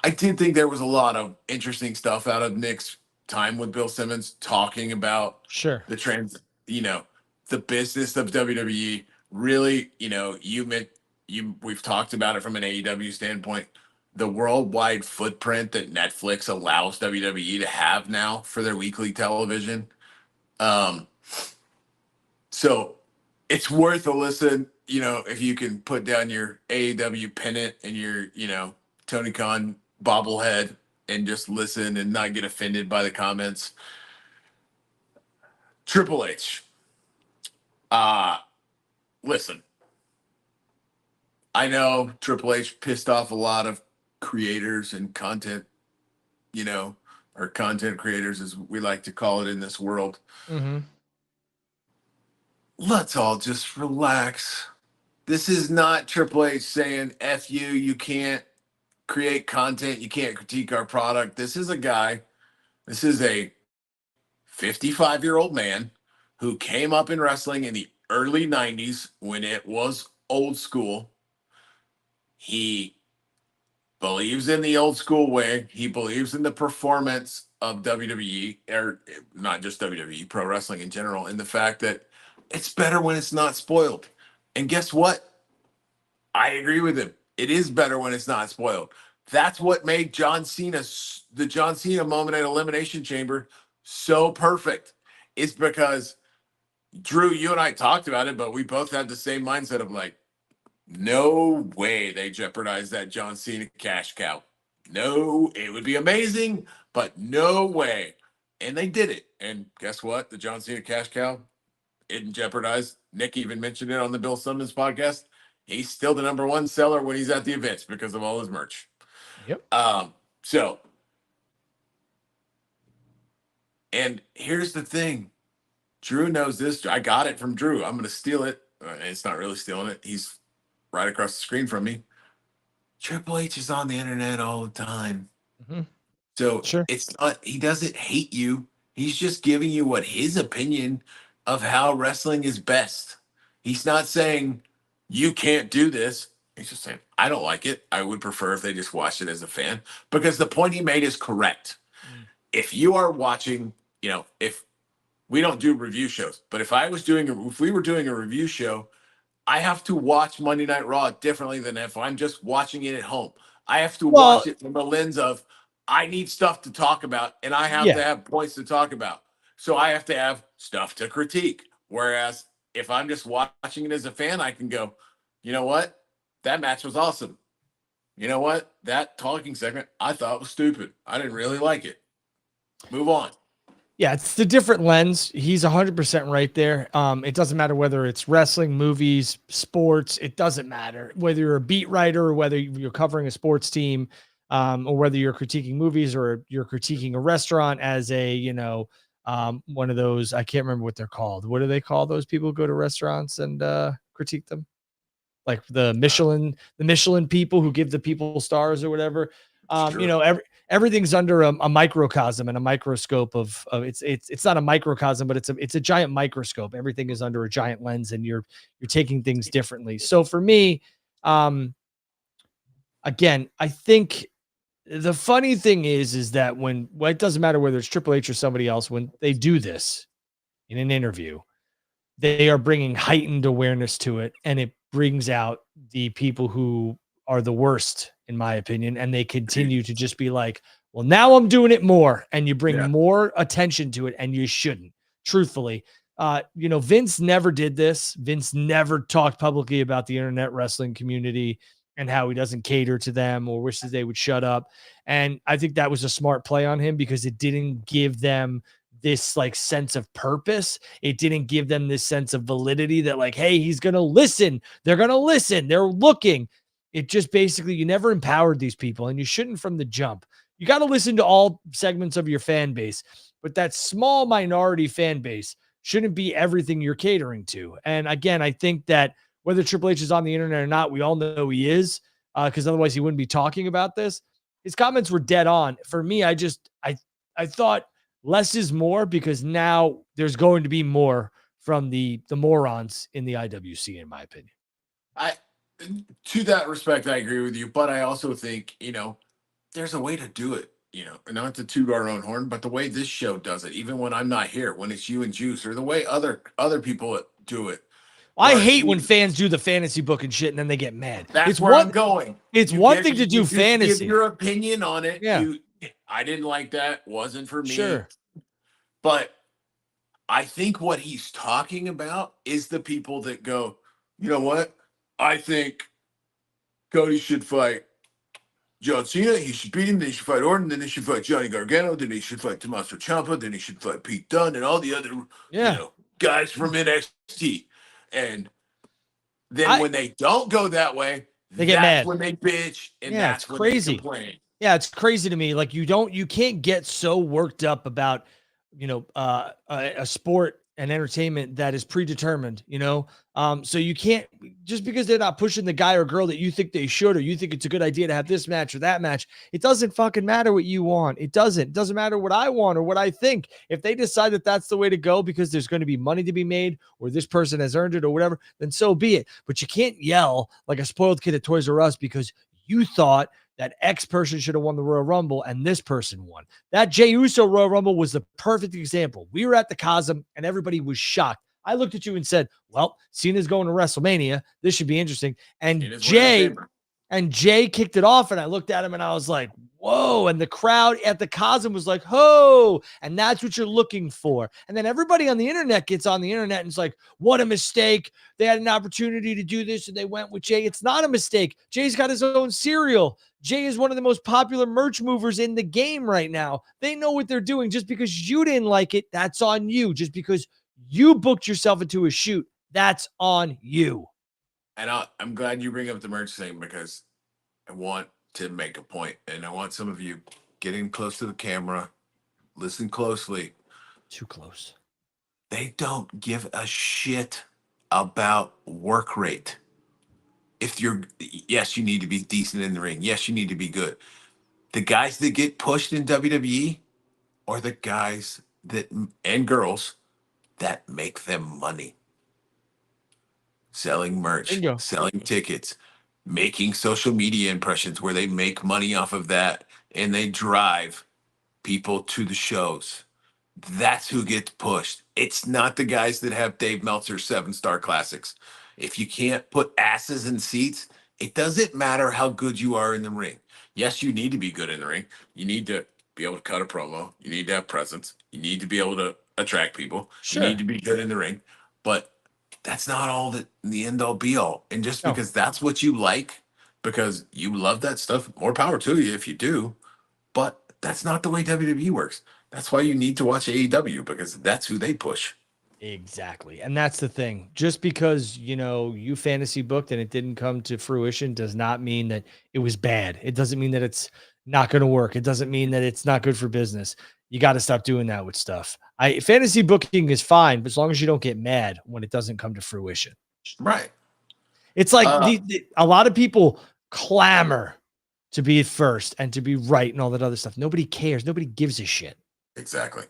I did think there was a lot of interesting stuff out of Nick's time with Bill Simmons talking about Sure. the the business of WWE. Really, we've talked about it from an AEW standpoint. The worldwide footprint that Netflix allows WWE to have now for their weekly television. So it's worth a listen, if you can put down your AEW pennant and your, Tony Khan bobblehead and just listen and not get offended by the comments. Triple H. Listen, I know Triple H pissed off a lot of creators and content, or content creators, as we like to call it in this world. Mm-hmm. Let's all just relax. This is not Triple H saying, F you, you can't create content, you can't critique our product. This is a 55-year-old man who came up in wrestling in the early 90s when it was old school. He believes in the old school way. He believes in the performance of WWE, or not just WWE, pro wrestling in general, and the fact that it's better when it's not spoiled. And guess what? I agree with him. It is better when it's not spoiled. That's what made the John Cena moment at Elimination Chamber so perfect. It's because, Drew, you and I talked about it, but we both had the same mindset of like, no way they jeopardized that John Cena cash cow. No, it would be amazing, but no way. And they did it. And guess what? The John Cena cash cow isn't jeopardized. Nick even mentioned it on the Bill Simmons podcast. He's still the number one seller when he's at the events because of all his merch. Yep. So, and here's the thing. Drew knows this. I got it from Drew. I'm going to steal it. It's not really stealing it. He's right across the screen from me. Triple H is on the internet all the time. Mm-hmm. So Sure. it's not, he doesn't hate you. He's just giving you what his opinion of how wrestling is best. He's not saying you can't do this. He's just saying, I don't like it. I would prefer if they just watched it as a fan, because the point he made is correct. If you are watching, if we don't do review shows, but if we were doing a review show, I have to watch Monday Night Raw differently than if I'm just watching it at home. I have to watch it from the lens of, I need stuff to talk about, and I have to have points to talk about. So I have to have stuff to critique. Whereas if I'm just watching it as a fan, I can go, you know what? That match was awesome. You know what? That talking segment I thought was stupid. I didn't really like it. Move on. Yeah, it's the different lens. He's 100% right there. It doesn't matter whether it's wrestling, movies, sports. It doesn't matter whether you're a beat writer or whether you're covering a sports team, or whether you're critiquing movies or you're critiquing a restaurant as one of those. I can't remember what they're called. What do they call those people who go to restaurants and critique them? Like the Michelin people who give the people stars or whatever. Everything's under a microcosm and a microscope of it's not a microcosm, but it's a giant microscope. Everything is under a giant lens and you're taking things differently. So for me, again, I think the funny thing is that it doesn't matter whether it's Triple H or somebody else, when they do this in an interview, they are bringing heightened awareness to it, and it brings out the people who are the worst, in my opinion, and they continue to just be like, well, now I'm doing it more, and you bring more attention to it, and you shouldn't, truthfully. Vince never did this. Vince never talked publicly about the internet wrestling community. and how he doesn't cater to them or wishes they would shut up. And I think that was a smart play on him because it didn't give them this like sense of purpose. It didn't give them this sense of validity that like, hey, he's going to listen. They're going to listen. They're looking. It just basically, you never empowered these people, and you shouldn't from the jump. You got to listen to all segments of your fan base, but that small minority fan base shouldn't be everything you're catering to. And again, I think that whether Triple H is on the internet or not, we all know he is, because otherwise he wouldn't be talking about this. His comments were dead on. For me, I thought less is more, because now there's going to be more from the morons in the IWC, in my opinion. I, to that respect, I agree with you, but I also think, there's a way to do it, not to toot our own horn, but the way this show does it, even when I'm not here, when it's you and Juice, or the way other people do it. I hate when fans do the fantasy book and shit, and then they get mad. That's where I'm going. It's one thing to do fantasy. Give your opinion on it. Yeah. I didn't like that. Wasn't for me. Sure. But I think what he's talking about is the people that go, you know what? I think Cody should fight John Cena. He should beat him. Then he should fight Orton. Then he should fight Johnny Gargano. Then he should fight Tommaso Ciampa. Then he should fight Pete Dunne and all the other guys from NXT. And then when they don't go that way, they get mad. When they bitch, and that's when crazy. They complain. Yeah, it's crazy to me. Like you can't get so worked up about, a sport and entertainment that is predetermined, so you can't, just because they're not pushing the guy or girl that you think they should, or you think it's a good idea to have this match or that match. It doesn't fucking matter what you want. It doesn't matter what I want or what I think. If they decide that that's the way to go because there's going to be money to be made, or this person has earned it or whatever, then so be it. But you can't yell like a spoiled kid at Toys R Us because you thought that X person should have won the Royal Rumble and this person won. That Jey Uso Royal Rumble was the perfect example. We were at the Cosm and everybody was shocked. I looked at you and said, well, Cena's going to WrestleMania. This should be interesting. And Jay kicked it off, and I looked at him and I was like, whoa. And the crowd at the Cosm was like, ho. And that's what you're looking for. And then everybody on the internet gets on the internet and it's like, what a mistake. They had an opportunity to do this and they went with Jay. It's not a mistake. Jay's got his own cereal. Jay is one of the most popular merch movers in the game right now. They know what they're doing. Just because you didn't like it, that's on you. Just because you booked yourself into a shoot, that's on you. And I'm glad you bring up the merch thing, because I want to make a point, and I want some of you getting close to the camera, listen closely. Too close. They don't give a shit about work rate. Yes, you need to be decent in the ring. Yes, you need to be good. The guys that get pushed in WWE are the guys and girls that make them money. Selling merch, selling tickets, making social media impressions where they make money off of that and they drive people to the shows. That's who gets pushed. It's not the guys that have Dave Meltzer's 7-star classics. If you can't put asses in seats, it doesn't matter how good you are in the ring. Yes, you need to be good in the ring. You need to be able to cut a promo. You need to have presence. You need to be able to attract people. Sure. You need to be good in the ring. But that's not all that the end all be all. And just because that's what you like, because you love that stuff, more power to you if you do. But that's not the way WWE works. That's why you need to watch AEW, because that's who they push. Exactly. And that's the thing. Just because, you fantasy booked and it didn't come to fruition does not mean that it was bad. It doesn't mean that it's not going to work. It doesn't mean that it's not good for business. You got to stop doing that with stuff. Fantasy booking is fine, but as long as you don't get mad when it doesn't come to fruition. Right. It's like a lot of people clamor to be first and to be right and all that other stuff. Nobody cares. Nobody gives a shit. Exactly.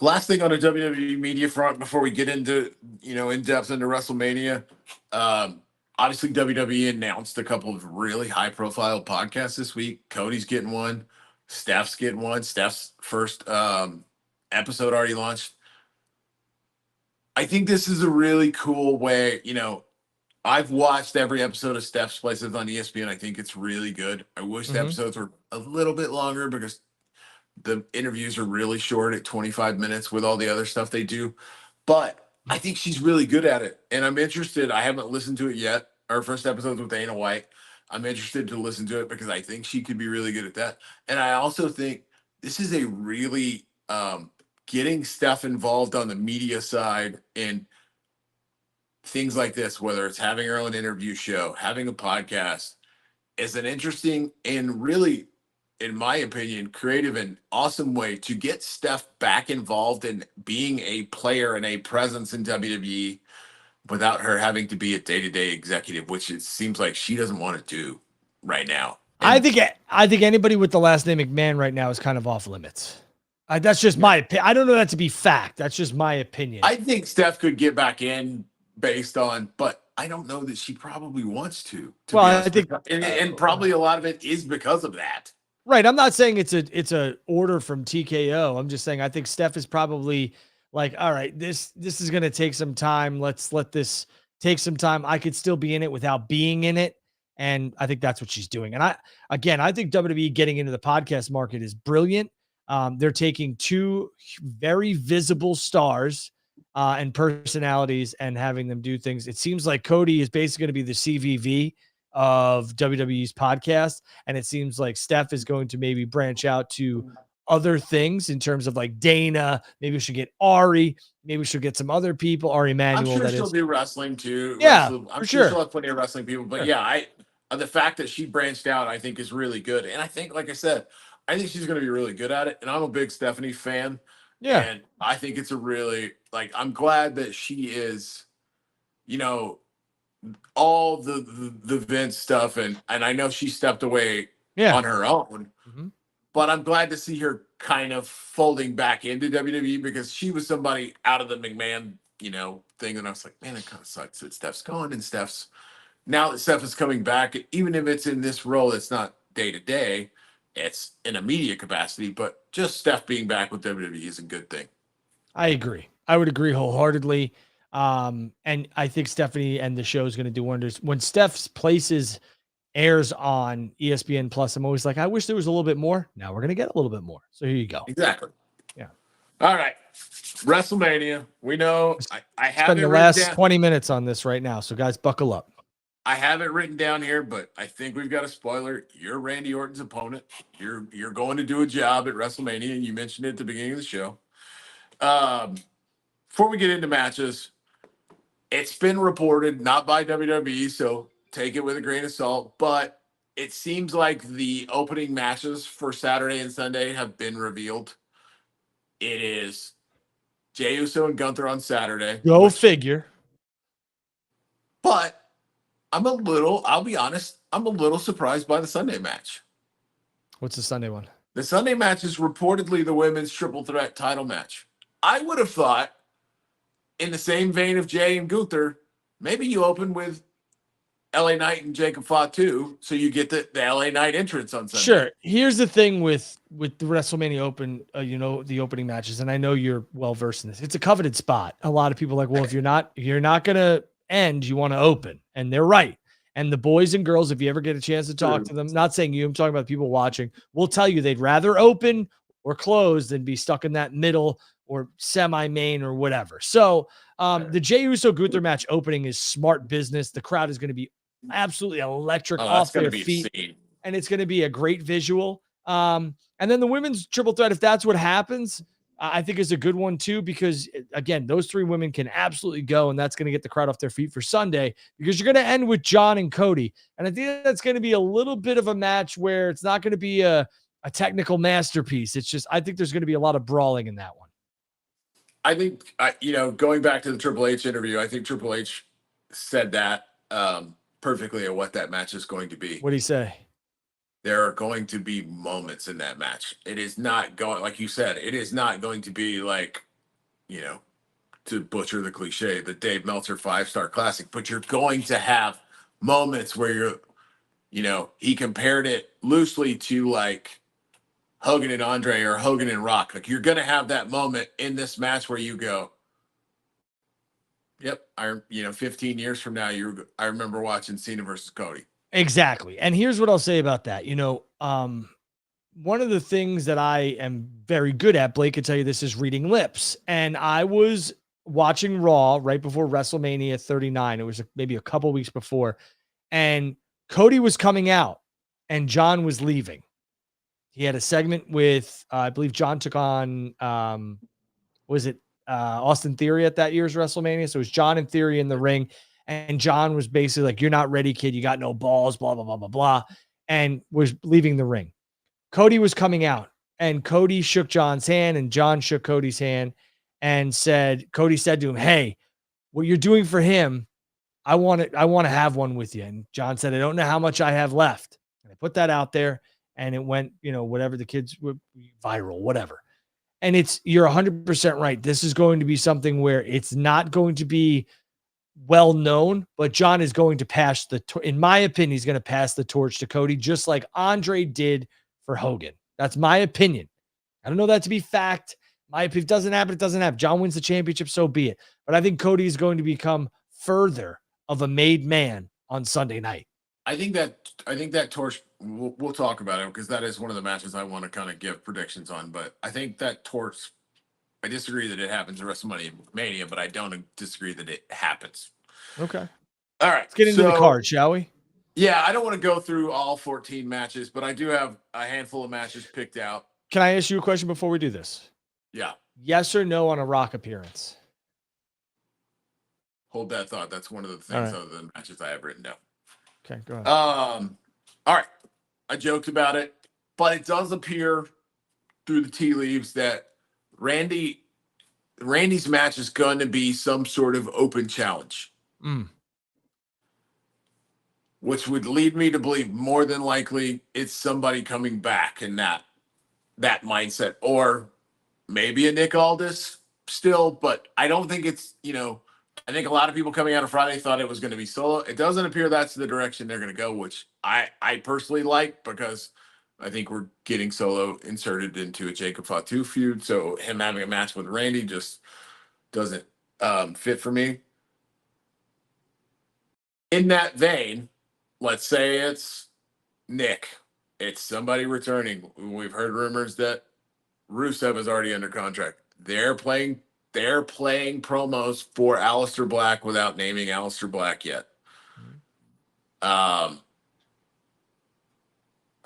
Last thing on the WWE media front before we get into, in depth into WrestleMania. Obviously, WWE announced a couple of really high profile podcasts this week. Cody's getting one. Steph's getting one. Steph's first episode already launched. I think this is a really cool way. I've watched every episode of Steph's Places on ESPN. I think it's really good. I wish the episodes were a little bit longer, because the interviews are really short at 25 minutes with all the other stuff they do. But I think she's really good at it. And I'm interested. I haven't listened to it yet. Our first episode with Dana White. I'm interested to listen to it because I think she could be really good at that. And I also think this is a really getting Steph involved on the media side and things like this, whether it's having her own interview show, having a podcast, is an interesting and really, in my opinion, creative and awesome way to get Steph back involved in being a player and a presence in WWE without her having to be a day-to-day executive, which it seems like she doesn't want to do right now. I think anybody with the last name McMahon right now is kind of off limits. That's just my opinion. I don't know that to be fact. That's just my opinion. I think Steph could get back in based on, but I don't know that she probably wants to well, I think, and probably a lot of it is because of that. Right. I'm not saying it's a order from TKO. I'm just saying I think Steph is probably like, all right, this is going to take some time. Let's let this take some time. I could still be in it without being in it. And I think that's what she's doing. And I think WWE getting into the podcast market is brilliant. They're taking two very visible stars and personalities and having them do things. It seems like Cody is basically going to be the CVV of WWE's podcast. And it seems like Steph is going to maybe branch out to other things in terms of like Dana. Maybe we should get Ari. Maybe we should get some other people. Ari Emanuel. I'm sure she'll do wrestling too. Yeah, I'm sure she'll have plenty of wrestling people. But yeah, the fact that she branched out, I think, is really good. And I think, like I said, I think she's going to be really good at it. And I'm a big Stephanie fan. Yeah. And I think it's a really, like, I'm glad that she is, you know, all the Vince stuff. And I know she stepped away on her own. Mm-hmm. But I'm glad to see her kind of folding back into WWE because she was somebody out of the McMahon, thing. And I was like, man, it kind of sucks that Steph's gone. And now that Steph is coming back, even if it's in this role, it's not day to day, it's in a media capacity. But just Steph being back with WWE is a good thing. I agree. I would agree wholeheartedly. And I think Stephanie and the show is going to do wonders. When Steph's Places airs on ESPN Plus, I'm always like, I wish there was a little bit more. Now we're going to get a little bit more. So here you go. Exactly. Yeah. All right. WrestleMania. We know I have spend the last 20 minutes on this right now. So guys, buckle up. I have it written down here, but I think we've got a spoiler. You're Randy Orton's opponent. You're going to do a job at WrestleMania, and you mentioned it at the beginning of the show. Before we get into matches, it's been reported, not by WWE, so take it with a grain of salt, but it seems like the opening matches for Saturday and Sunday have been revealed. It is Jey Uso and Gunther on Saturday. Go figure. But I'll be honest, I'm a little surprised by the Sunday match. What's the Sunday one? The Sunday match is reportedly the women's triple threat title match. I would have thought, in the same vein of Jey and Gunther, maybe you open with LA Knight and Jacob Fatu, so you get the LA Knight entrance on Sunday. Sure. Here's the thing with the WrestleMania Open, the opening matches, and I know you're well versed in this. It's a coveted spot. A lot of people are like, well, if you're not gonna end, you want to open, and they're right. And the boys and girls, if you ever get a chance to talk to them, not saying you, I'm talking about people watching, will tell you they'd rather open or close than be stuck in that middle or semi-main or whatever. So the Jey Uso Gunther match opening is smart business. The crowd is going to be absolutely electric off their feet, and it's going to be a great visual. And then the women's triple threat, if that's what happens, I think is a good one too, because again, those three women can absolutely go, and that's going to get the crowd off their feet for Sunday, because you're going to end with John and Cody. And I think that's going to be a little bit of a match where it's not going to be a technical masterpiece. It's just, I think there's going to be a lot of brawling in that one. I think, going back to the Triple H interview, I think Triple H said that perfectly at what that match is going to be. What did he say? There are going to be moments in that match. It is not going, like you said, it is not going to be like, to butcher the cliche, the Dave Meltzer 5-star classic, but you're going to have moments where he compared it loosely to like Hogan and Andre or Hogan and Rock. Like, you're going to have that moment in this match where you go, yep, 15 years from now, I remember watching Cena versus Cody. Exactly. And here's what I'll say about that. One of the things that I am very good at, Blake could tell you this, is reading lips. And I was watching Raw right before WrestleMania 39. It was maybe a couple weeks before. And Cody was coming out and John was leaving. He had a segment with, I believe John took on, was it Austin Theory at that year's WrestleMania? So it was John and Theory in the ring. And John was basically like, "You're not ready, kid. You got no balls, blah, blah, blah, blah, blah," and was leaving the ring. Cody was coming out and Cody shook John's hand and John shook Cody's hand and Cody said to him, "Hey, what you're doing for him, I want to have one with you." And John said, "I don't know how much I have left." And I put that out there and it went, whatever, the kids were viral, whatever. And you're 100% right. This is going to be something where it's not going to be well known, but John is going to pass in my opinion, he's going to pass the torch to Cody, just like Andre did for Hogan. That's my opinion. I don't know that to be fact. If it doesn't happen, it doesn't happen. John wins the championship, so be it. But I think Cody is going to become further of a made man on Sunday night. I think that torch, we'll talk about it because that is one of the matches I want to kind of give predictions on. But I think that torch, I disagree that it happens at WrestleMania, but I don't disagree that it happens. Okay. All right. Let's get into the card, shall we? Yeah, I don't want to go through all 14 matches, but I do have a handful of matches picked out. Can I ask you a question before we do this? Yeah. Yes or no on a Rock appearance? Hold that thought. That's one of the things other than matches I have written down. Okay, go ahead. All right. I joked about it, but it does appear through the tea leaves that Randy's match is going to be some sort of open challenge. Which would lead me to believe more than likely it's somebody coming back in that mindset, or maybe a Nick Aldis still, but I don't think it's, I think a lot of people coming out of Friday thought it was going to be Solo. It doesn't appear that's the direction they're going to go, which I personally like, because I think we're getting Solo inserted into a Jacob Fatu feud. So him having a match with Randy just doesn't fit for me. In that vein, let's say it's Nick. It's somebody returning. We've heard rumors that Rusev is already under contract. They're playing promos for Aleister Black without naming Aleister Black yet.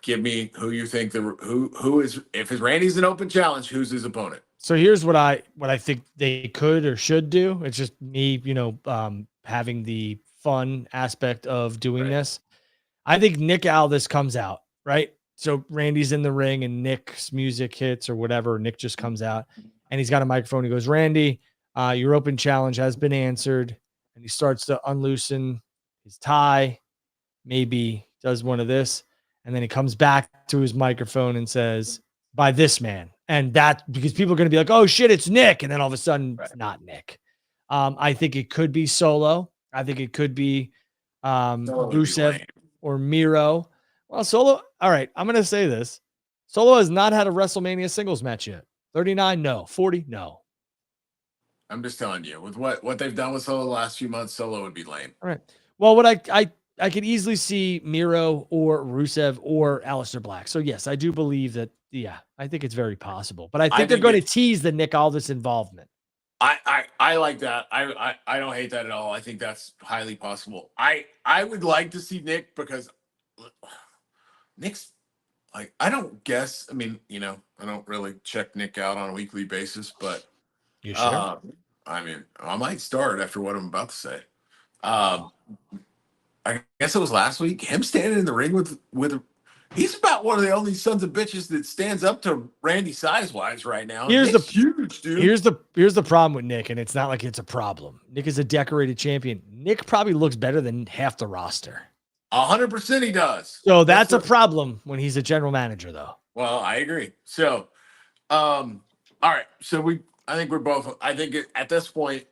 Give me who you think who is, if it's Randy's an open challenge, who's his opponent? So here's what I think they could or should do. It's just me, having the fun aspect of doing this. I think Nick Aldis comes out, right? So Randy's in the ring and Nick's music hits or whatever. Nick just comes out and he's got a microphone. He goes, "Randy, your open challenge has been answered." And he starts to unloosen his tie, maybe does one of this. And then he comes back to his microphone and says, "By this man." And that, because people are going to be like, "Oh shit, it's Nick." And then all of a sudden it's not Nick. I think it could be Solo. I think it could be Rusev or Miro. Well, Solo. All right. I'm going to say this. Solo has not had a WrestleMania singles match yet. 39, no. 40, no. I'm just telling you, with what they've done with Solo the last few months, Solo would be lame. All right. Well, what I could easily see Miro or Rusev or Aleister Black. So yes, I do believe that. Yeah, I think it's very possible. But I think they're going to tease the Nick Aldis involvement. I like that. I don't hate that at all. I think that's highly possible. I would like to see Nick, because Nick's like, I don't guess. I mean, I don't really check Nick out on a weekly basis, but you sure? I mean, I might start after what I'm about to say. I guess it was last week. Him standing in the ring with he's about one of the only sons of bitches that stands up to Randy size-wise right now. Nick's huge, dude. Here's the problem with Nick, and it's not like it's a problem. Nick is a decorated champion. Nick probably looks better than half the roster. 100% he does. So that's a problem when he's a general manager, though. Well, I agree. So, all right. So I think at this point,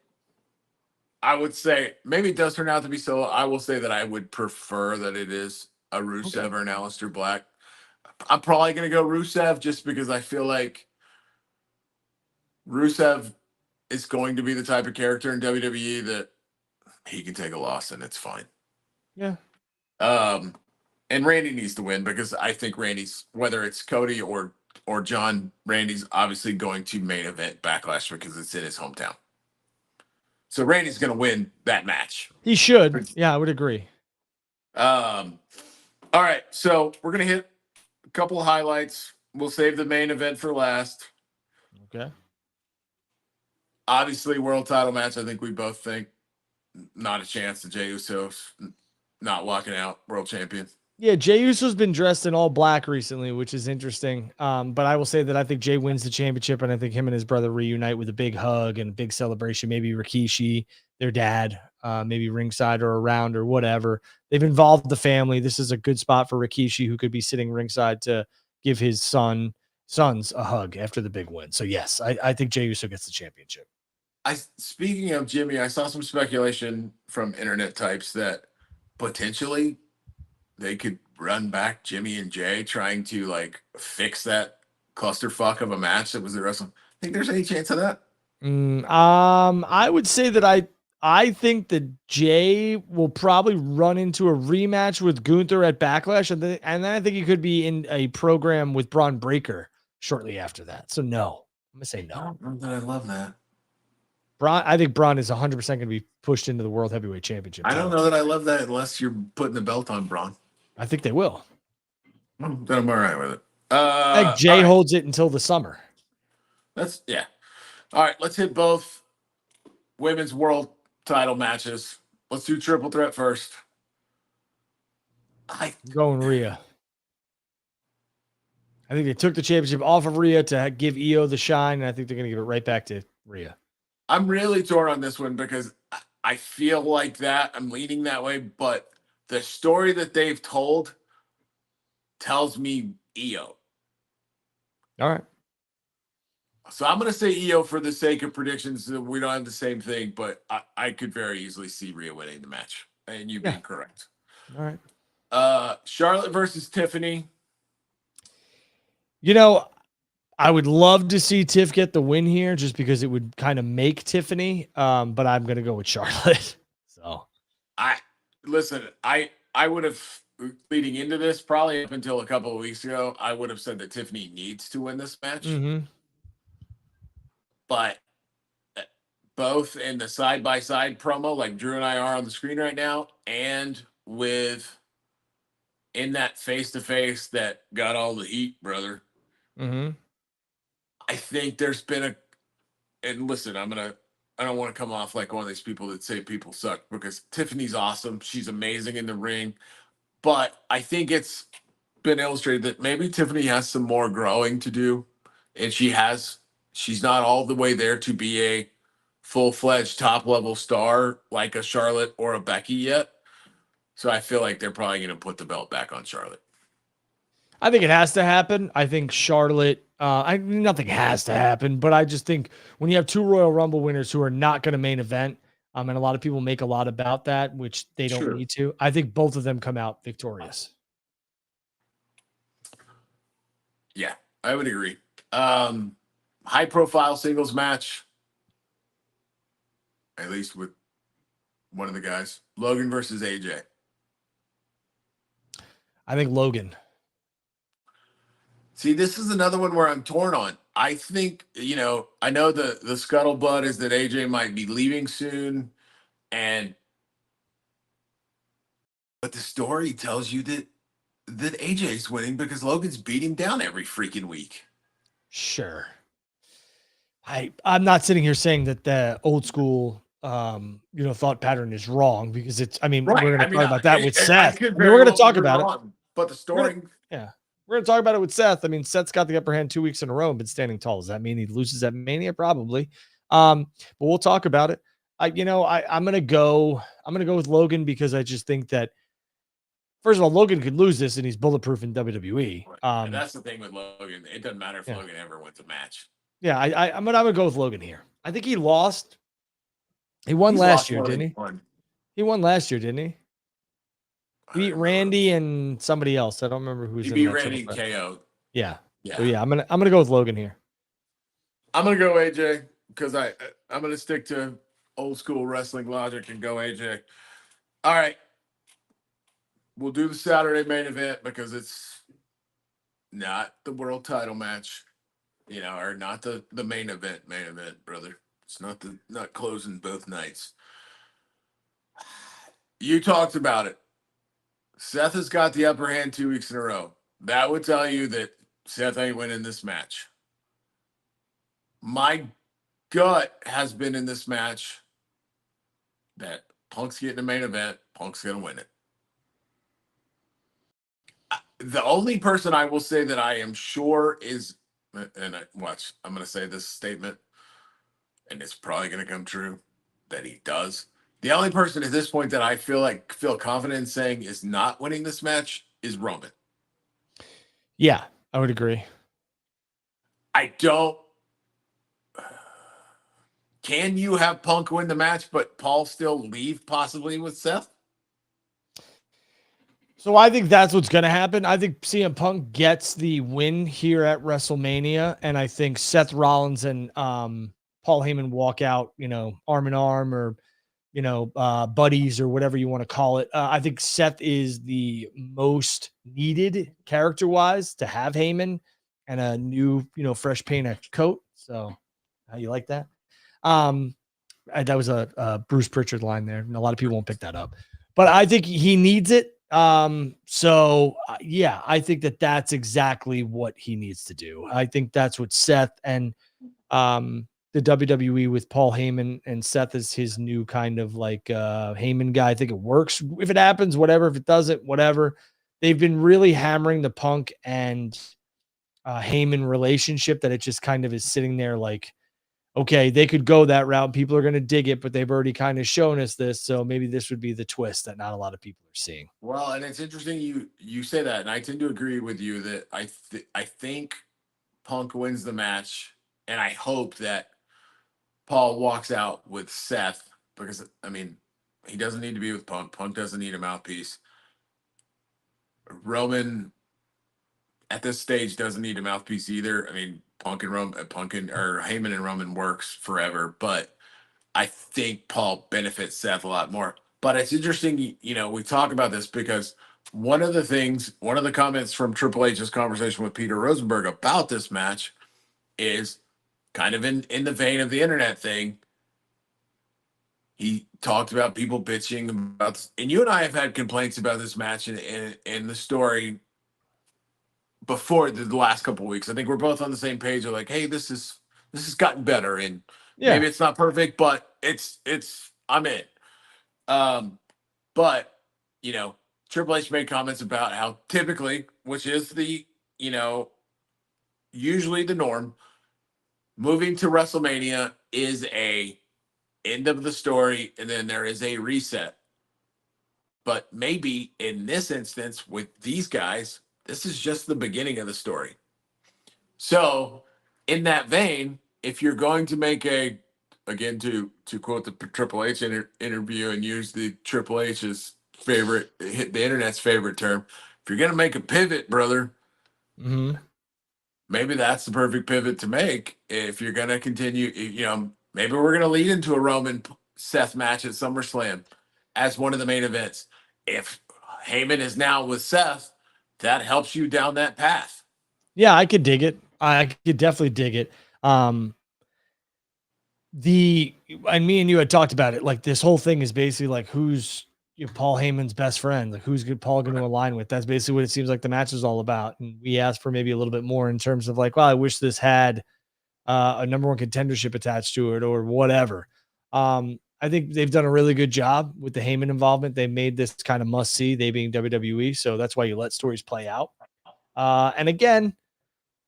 I would say maybe it does turn out to be Solo. I will say that I would prefer that it is a Rusev or an Aleister Black. I'm probably going to go Rusev just because I feel like Rusev is going to be the type of character in WWE that he can take a loss and it's fine. Yeah. And Randy needs to win, because I think Randy's, whether it's Cody or John, Randy's obviously going to main event Backlash because it's in his hometown. So Randy's going to win that match. He should. Yeah, I would agree. All right, so we're gonna hit a couple of highlights. We'll save the main event for last. Okay. Obviously, world title match. I think we both think not a chance to Jey Usos not walking out world champion. Yeah, Jey Uso's been dressed in all black recently, which is interesting. But I will say that I think Jey wins the championship, and I think him and his brother reunite with a big hug and a big celebration. Maybe Rikishi, their dad, maybe ringside or around or whatever. They've involved the family. This is a good spot for Rikishi, who could be sitting ringside to give his sons a hug after the big win. So yes, I think Jey Uso gets the championship. Speaking of Jimmy, I saw some speculation from internet types that potentially they could run back Jimmy and Jay, trying to like fix that clusterfuck of a match that was the wrestling. Think there's any chance of that? I would say that I think that Jay will probably run into a rematch with Gunther at Backlash, and then I think he could be in a program with Braun Breaker shortly after that. So no, I'm gonna say I no. don't know that I love that. I think Braun is 100% going to be pushed into the World Heavyweight Championship. I don't know that I love that unless you're putting the belt on Braun. I think they will. Then I'm all right with it. I think Jay holds it until the summer. Yeah. All right, let's hit both women's world title matches. Let's do triple threat first. I'm going Rhea. I think they took the championship off of Rhea to give Io the shine, and I think they're going to give it right back to Rhea. I'm really torn on this one because I feel like that. I'm leaning that way, but the story that they've told tells me Io. All right. So I'm going to say Io for the sake of predictions. We don't have the same thing, but I could very easily see Rhea winning the match, and you being correct. All right. Charlotte versus Tiffany. You know, I would love to see Tiff get the win here just because it would kind of make Tiffany. But I'm going to go with Charlotte. So I would have, leading into this, probably up until a couple of weeks ago, I would have said that Tiffany needs to win this match. Mm-hmm. But both in the side-by-side promo, like Drew and I are on the screen right now, and in that face-to-face that got all the heat, brother. Mm-hmm. I think there's been and listen, I don't want to come off like one of these people that say people suck, because Tiffany's awesome. She's amazing in the ring. But I think it's been illustrated that maybe Tiffany has some more growing to do. And she's not all the way there to be a full-fledged top-level star like a Charlotte or a Becky yet. So I feel like they're probably going to put the belt back on Charlotte. I think it has to happen. I think Charlotte, nothing has to happen, but I just think when you have two Royal Rumble winners who are not going to main event, and a lot of people make a lot about that, which they don't need to, I think both of them come out victorious. Yeah, I would agree. High profile singles match, at least with one of the guys. Logan versus AJ. I think Logan. See, this is another one where I'm torn on. I think, I know the scuttlebutt is that AJ might be leaving soon, but the story tells you that AJ's winning because Logan's beating down every freaking week. Sure. I'm not sitting here saying that the old school thought pattern is wrong, because it's, we're going to talk about that with Seth. We're going to talk about it. But the story. We're going to talk about it with Seth. Seth's got the upper hand 2 weeks in a row and been standing tall. Does that mean he loses at Mania? Probably. But we'll talk about it. I'm going to go with Logan, because I just think that, first of all, Logan could lose this and he's bulletproof in WWE. And that's the thing with Logan. It doesn't matter if Logan ever wins a match. Yeah, I'm gonna go with Logan here. I think he lost. He won last year, didn't he? He won last year, didn't he? He beat Randy and somebody else. I don't remember who was. He beat Randy KO. Yeah. So I'm gonna go with Logan here. I'm gonna go AJ because I'm gonna stick to old school wrestling logic and go AJ. All right. We'll do the Saturday main event because it's not the world title match. Or not the main event, brother. It's not closing both nights. You talked about it. Seth has got the upper hand 2 weeks in a row. That would tell you that Seth ain't winning this match. My gut has been in this match that Punk's getting the main event. Punk's going to win it. The only person I will say that I am sure is, and watch, I'm going to say this statement, and it's probably going to come true, that he does. The only person at this point that I feel confident in saying is not winning this match is Roman. Yeah, I would agree. I don't. Can you have Punk win the match, but Paul still leave possibly with Seth? So I think that's what's going to happen. I think CM Punk gets the win here at WrestleMania, and I think Seth Rollins and Paul Heyman walk out, arm in arm, or buddies, or whatever you want to call it. I think Seth is the most needed character-wise to have Heyman and a new, fresh paint of coat. So how you like that? That was a Bruce Pritchard line there, and a lot of people won't pick that up, but I think he needs it. Yeah, I think that's exactly what he needs to do. I think that's what Seth and the WWE with Paul Heyman and Seth is his new kind of like Heyman guy. I think it works. If it happens, whatever. If it doesn't, whatever. They've been really hammering the Punk and Heyman relationship, that it just kind of is sitting there like, okay, they could go that route. People are going to dig it, but they've already kind of shown us this. So maybe this would be the twist that not a lot of people are seeing. Well, and it's interesting you say that, and I tend to agree with you that I think Punk wins the match, and I hope that Paul walks out with Seth, because I mean, he doesn't need to be with Punk. Punk doesn't need a mouthpiece. Roman at this stage doesn't need a mouthpiece either. I mean, Heyman and Roman works forever, but I think Paul benefits Seth a lot more. But it's interesting, we talk about this because one of the comments from Triple H's conversation with Peter Rosenberg about this match is kind of in the vein of the internet thing. He talked about people bitching about, and you and I have had complaints about this match in the story before the last couple of weeks. I think we're both on the same page. We're like, hey, this has gotten better, and maybe it's not perfect, but it's I'm in. But Triple H made comments about how typically, which is the usually the norm, moving to WrestleMania is a end of the story, and then there is a reset. But maybe in this instance with these guys, this is just the beginning of the story. So, in that vein, if you're going to make again, to quote the Triple H interview and use the Triple H's the internet's favorite term, if you're going to make a pivot, brother, maybe that's the perfect pivot to make. If you're going to continue, maybe we're going to lead into a Roman Seth match at SummerSlam as one of the main events. If Heyman is now with Seth, that helps you down that path. Yeah, I could dig it. I could definitely dig it. And me and you had talked about it. Like, this whole thing is basically like, who's Paul Heyman's best friend? Like, who's Paul going to align with? That's basically what it seems like the match is all about. And we asked for maybe a little bit more in terms of like, well, I wish this had a number one contendership attached to it or whatever. I think they've done a really good job with the Heyman involvement. They made this kind of must see, they being WWE. So that's why you let stories play out. And again,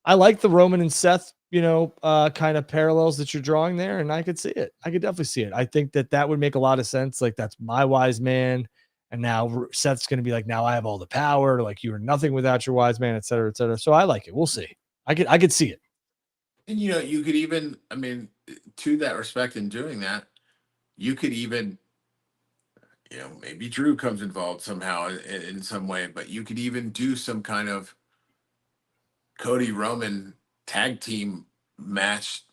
I like the Roman and Seth, kind of parallels that you're drawing there. And I could see it. I could definitely see it. I think that would make a lot of sense. Like, that's my wise man. And now Seth's going to be like, now I have all the power. Like, you are nothing without your wise man, et cetera, et cetera. So I like it. We'll see. I could see it. And, you could even, to that respect in doing that, you could even, maybe Drew comes involved somehow in some way, but you could even do some kind of Cody Roman tag team match.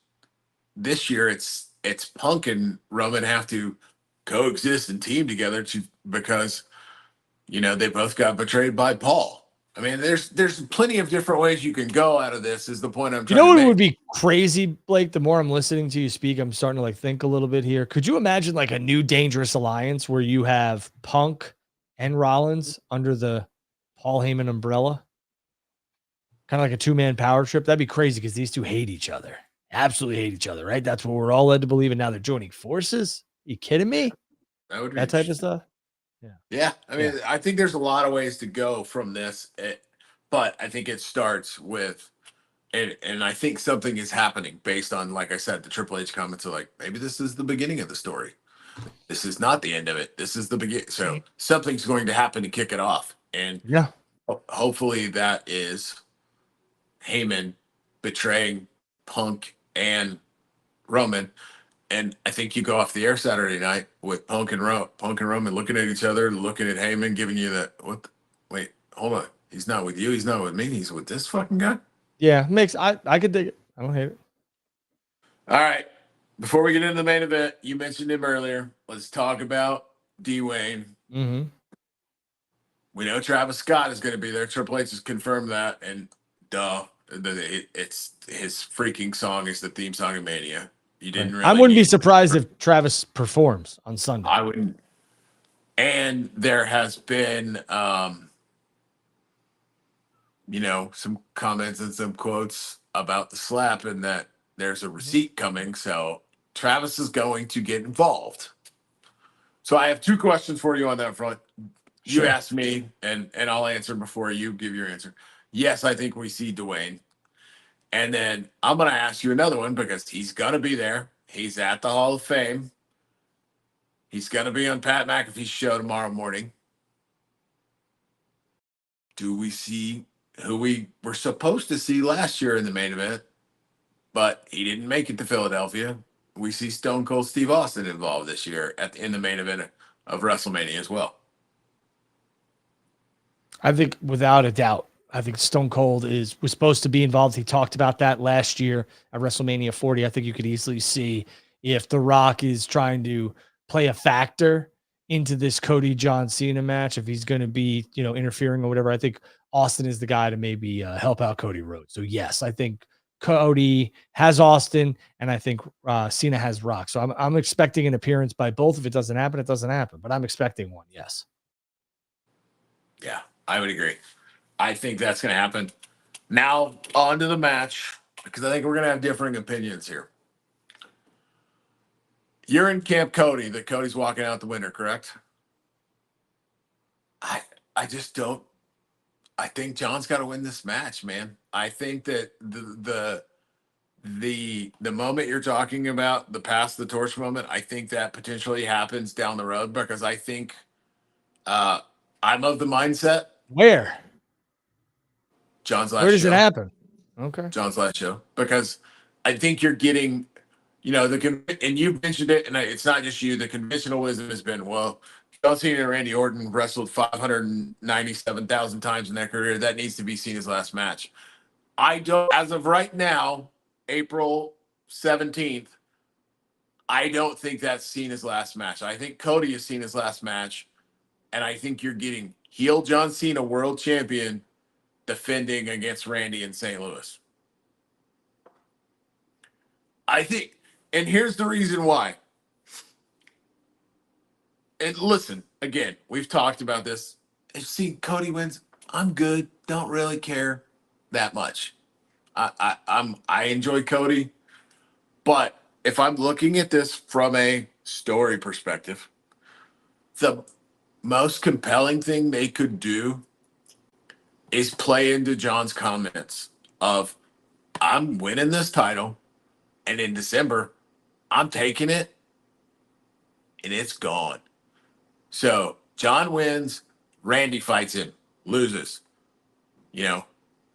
This year it's Punk and Roman have to coexist and team together because they both got betrayed by Paul. There's plenty of different ways you can go out of this, is the point I'm trying to make. What would be crazy, Blake? The more I'm listening to you speak, I'm starting to think a little bit here. Could you imagine like a new dangerous alliance where you have Punk and Rollins under the Paul Heyman umbrella, kind of like a two-man power trip. That'd be crazy because these two hate each other. Absolutely hate each other, right? That's what we're all led to believe. And now they're joining forces. Are you kidding me? That would be that type of stuff. Yeah. Yeah. I mean, I think there's a lot of ways to go from this, but I think it starts with, and I think something is happening based on, like I said, the Triple H comments are like, maybe this is the beginning of the story. This is not the end of it. This is the beginning. So something's going to happen to kick it off. And hopefully that is Heyman betraying Punk and Roman. And I think you go off the air Saturday night with Punk and Roman looking at each other, looking at Heyman, giving you that, wait, hold on. He's not with you. He's not with me. He's with this fucking guy. Yeah, I could dig it. I don't hate it. All right. Before we get into the main event, you mentioned him earlier. Let's talk about Dwayne. Mm-hmm. We know Travis Scott is going to be there. Triple H has confirmed that. And it's his freaking song is the theme song of Mania. You didn't really. I wouldn't be surprised if Travis performs on Sunday. I wouldn't. And there has been, some comments and some quotes about the slap and that there's a receipt coming. So Travis is going to get involved. So I have two questions for you on that front. You asked me, and I'll answer before you give your answer. Yes, I think we see Dwayne. And then I'm going to ask you another one because he's going to be there. He's at the Hall of Fame. He's going to be on Pat McAfee's show tomorrow morning. Do we see who we were supposed to see last year in the main event, but he didn't make it to Philadelphia? We see Stone Cold Steve Austin involved this year in the main event of WrestleMania as well. I think without a doubt, I think Stone Cold was supposed to be involved. He talked about that last year at WrestleMania 40. I think you could easily see if The Rock is trying to play a factor into this Cody John Cena match, if he's going to be, interfering or whatever. I think Austin is the guy to maybe help out Cody Rhodes. So yes, I think Cody has Austin, and I think Cena has Rock. So I'm expecting an appearance by both. If it doesn't happen, it doesn't happen. But I'm expecting one. Yes. Yeah, I would agree. I think that's going to happen. Now, on to the match, because I think we're going to have differing opinions here. You're in Camp Cody, that Cody's walking out the winner, correct? I just don't. I think John's got to win this match, man. I think that the moment you're talking about, the pass the torch moment, I think that potentially happens down the road because I think I'm of the mindset. Where? John's last show. Where does it happen? Okay. John's last show. Because I think you're getting, and you mentioned it, and it's not just you, the conventional wisdom has been, well, John Cena and Randy Orton wrestled 597,000 times in their career. That needs to be Cena's last match. I don't, as of right now, April 17th, I don't think that's Cena's last match. I think Cody is Cena's last match. And I think you're getting heel John Cena, world champion, defending against Randy in St. Louis. I think, and here's the reason why. And listen, again, we've talked about this. See, Cody wins. I'm good. Don't really care that much. I enjoy Cody, but if I'm looking at this from a story perspective, the most compelling thing they could do is play into John's comments of, I'm winning this title, and in December, I'm taking it, and it's gone. So John wins, Randy fights him, loses.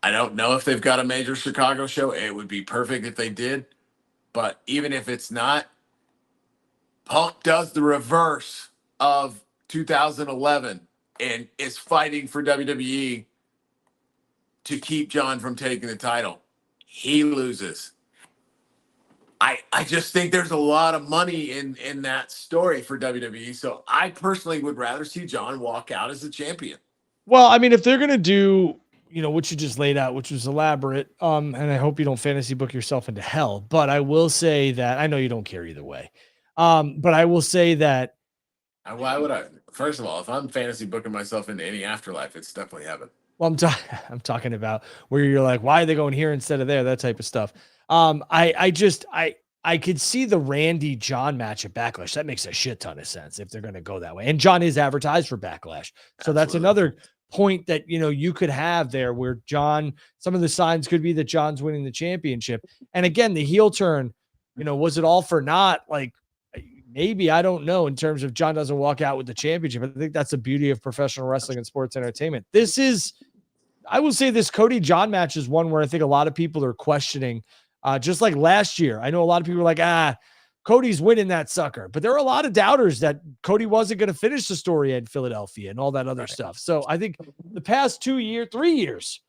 I don't know if they've got a major Chicago show. It would be perfect if they did. But even if it's not, Punk does the reverse of 2011 and is fighting for WWE to keep John from taking the title. He loses. I just think there's a lot of money in that story for WWE. So I personally would rather see John walk out as the champion. Well, I mean, if they're going to do, what you just laid out, which was elaborate, and I hope you don't fantasy book yourself into hell, but I will say that I know you don't care either way. But I will say that. Why would I? first of all, if I'm fantasy booking myself into any afterlife, it's definitely heaven. Well, I'm talking about where you're like, why are they going here instead of there? That type of stuff. I could see the Randy John match at Backlash. That makes a shit ton of sense if they're going to go that way. And John is advertised for Backlash. So that's another point that, you could have there where John, some of the signs could be that John's winning the championship. And again, the heel turn, was it all for naught? Like, maybe, I don't know, in terms of John doesn't walk out with the championship. I think that's the beauty of professional wrestling and sports entertainment. I will say this Cody John match is one where I think a lot of people are questioning, just like last year. I know a lot of people are like, Cody's winning that sucker, but there are a lot of doubters that Cody wasn't going to finish the story in Philadelphia and all that other stuff. So I think the past 3 years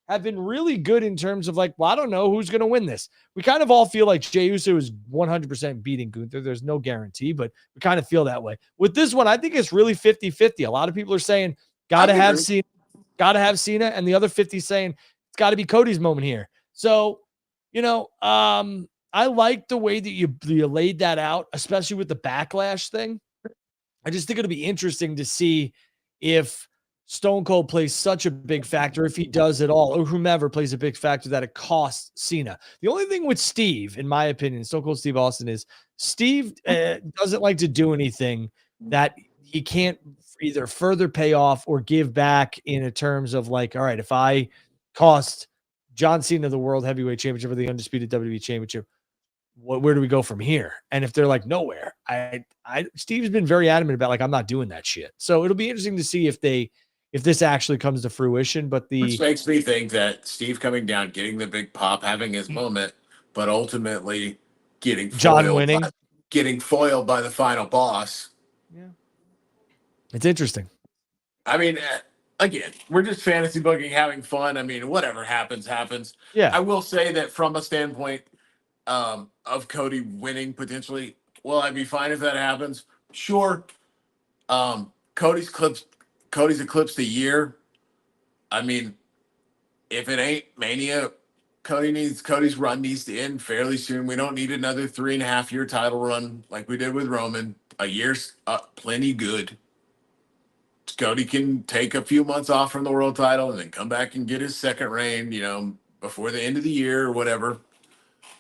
have been really good in terms of like, well, I don't know who's going to win this. We kind of all feel like Jey Uso is 100% beating Gunther. There's no guarantee, but we kind of feel that way. With this one, I think it's really 50-50. A lot of people are saying, got to have Cena, and the other 50 saying it's got to be Cody's moment here. So, I like the way that you laid that out, especially with the Backlash thing. I just think it'll be interesting to see if Stone Cold plays such a big factor, if he does at all, or whomever plays a big factor, that it costs Cena. The only thing with Steve, in my opinion, Stone Cold Steve Austin, is Steve doesn't like to do anything that he can't either further pay off or give back in terms of like, all right, if I cost John Cena the World Heavyweight Championship or the Undisputed WWE Championship, where do we go from here? And if they're like nowhere, Steve's been very adamant about like, I'm not doing that shit. So it'll be interesting to see if this actually comes to fruition. But which makes me think that Steve coming down, getting the big pop, having his moment, but ultimately getting John winning, getting foiled by the final boss. Yeah, it's interesting. I mean, again, we're just fantasy booking, having fun. I mean, whatever happens, happens. Yeah, I will say that from a standpoint of Cody winning potentially, will I be fine if that happens? Sure. Cody's eclipsed a year. I mean, if it ain't Mania, Cody's run needs to end fairly soon. We don't need another 3.5-year title run like we did with Roman. A year's plenty good. Cody can take a few months off from the world title and then come back and get his second reign, before the end of the year or whatever.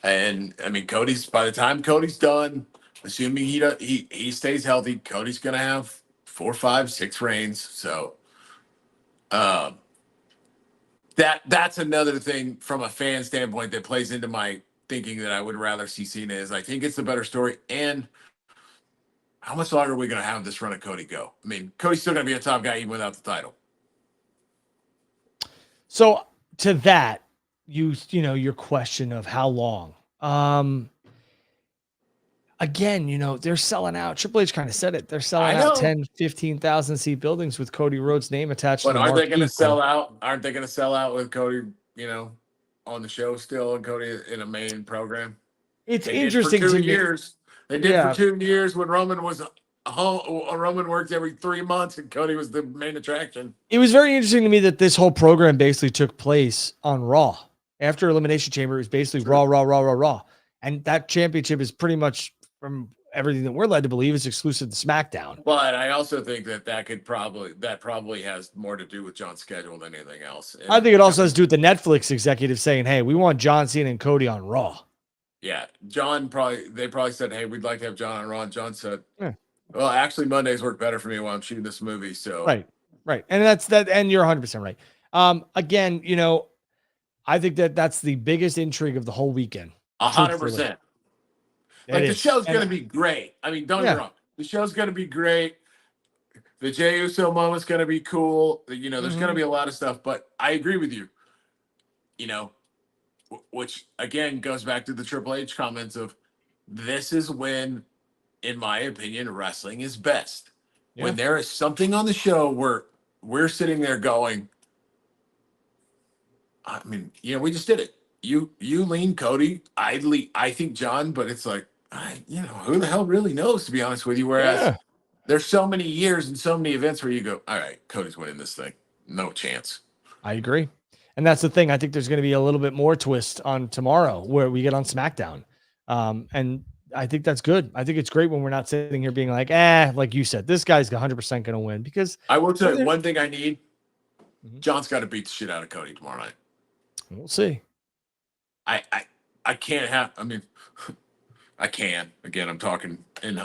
And I mean, by the time Cody's done, assuming he stays healthy, Cody's gonna have 4, 5, 6 reigns. So, that's another thing from a fan standpoint that plays into my thinking that I would rather see Cena. Is I think it's the better story. And how much longer are we going to have this run of Cody go? I mean, Cody's still going to be a top guy even without the title. So to that, your question of how long, again, they're selling out. Triple H kind of said it. They're selling out 10, 15,000 seat buildings with Cody Rhodes' name attached. But aren't they going to sell out? Aren't they going to sell out with Cody, on the show still, and Cody in a main program? It's interesting to me. They did for 2 years when Roman was home. Roman worked every 3 months, and Cody was the main attraction. It was very interesting to me that this whole program basically took place on Raw. After Elimination Chamber, it was basically Raw. And that championship is pretty much, from everything that we're led to believe, is exclusive to SmackDown. But I also think that probably has more to do with John's schedule than anything else. I think it also has to do with the Netflix executive saying, hey, we want John Cena and Cody on Raw. Yeah, they probably said, hey, we'd like to have John on Raw. And John said, well, actually, Mondays work better for me while I'm shooting this movie. So right. And that's that. And you're 100% right. Again, I think that's the biggest intrigue of the whole weekend. 100%. Like, the show's going to be great. I mean, don't get me wrong. The show's going to be great. The Jey Uso moment's going to be cool. There's going to be a lot of stuff. But I agree with you. Which, again, goes back to the Triple H comments of, this is when, in my opinion, wrestling is best. Yeah. When there is something on the show where we're sitting there going, I mean, we just did it. You lean Cody, I think John, but it's like, who the hell really knows, to be honest with you? Whereas there's so many years and so many events where you go, all right, Cody's winning this thing. No chance. I agree. And that's the thing. I think there's going to be a little bit more twist on tomorrow where we get on SmackDown. And I think that's good. I think it's great when we're not sitting here being like, like you said, this guy's 100% going to win, because I will tell you one thing I need. Mhm. John's got to beat the shit out of Cody tomorrow night. We'll see. I can't have. I mean, I can. Again, I'm talking in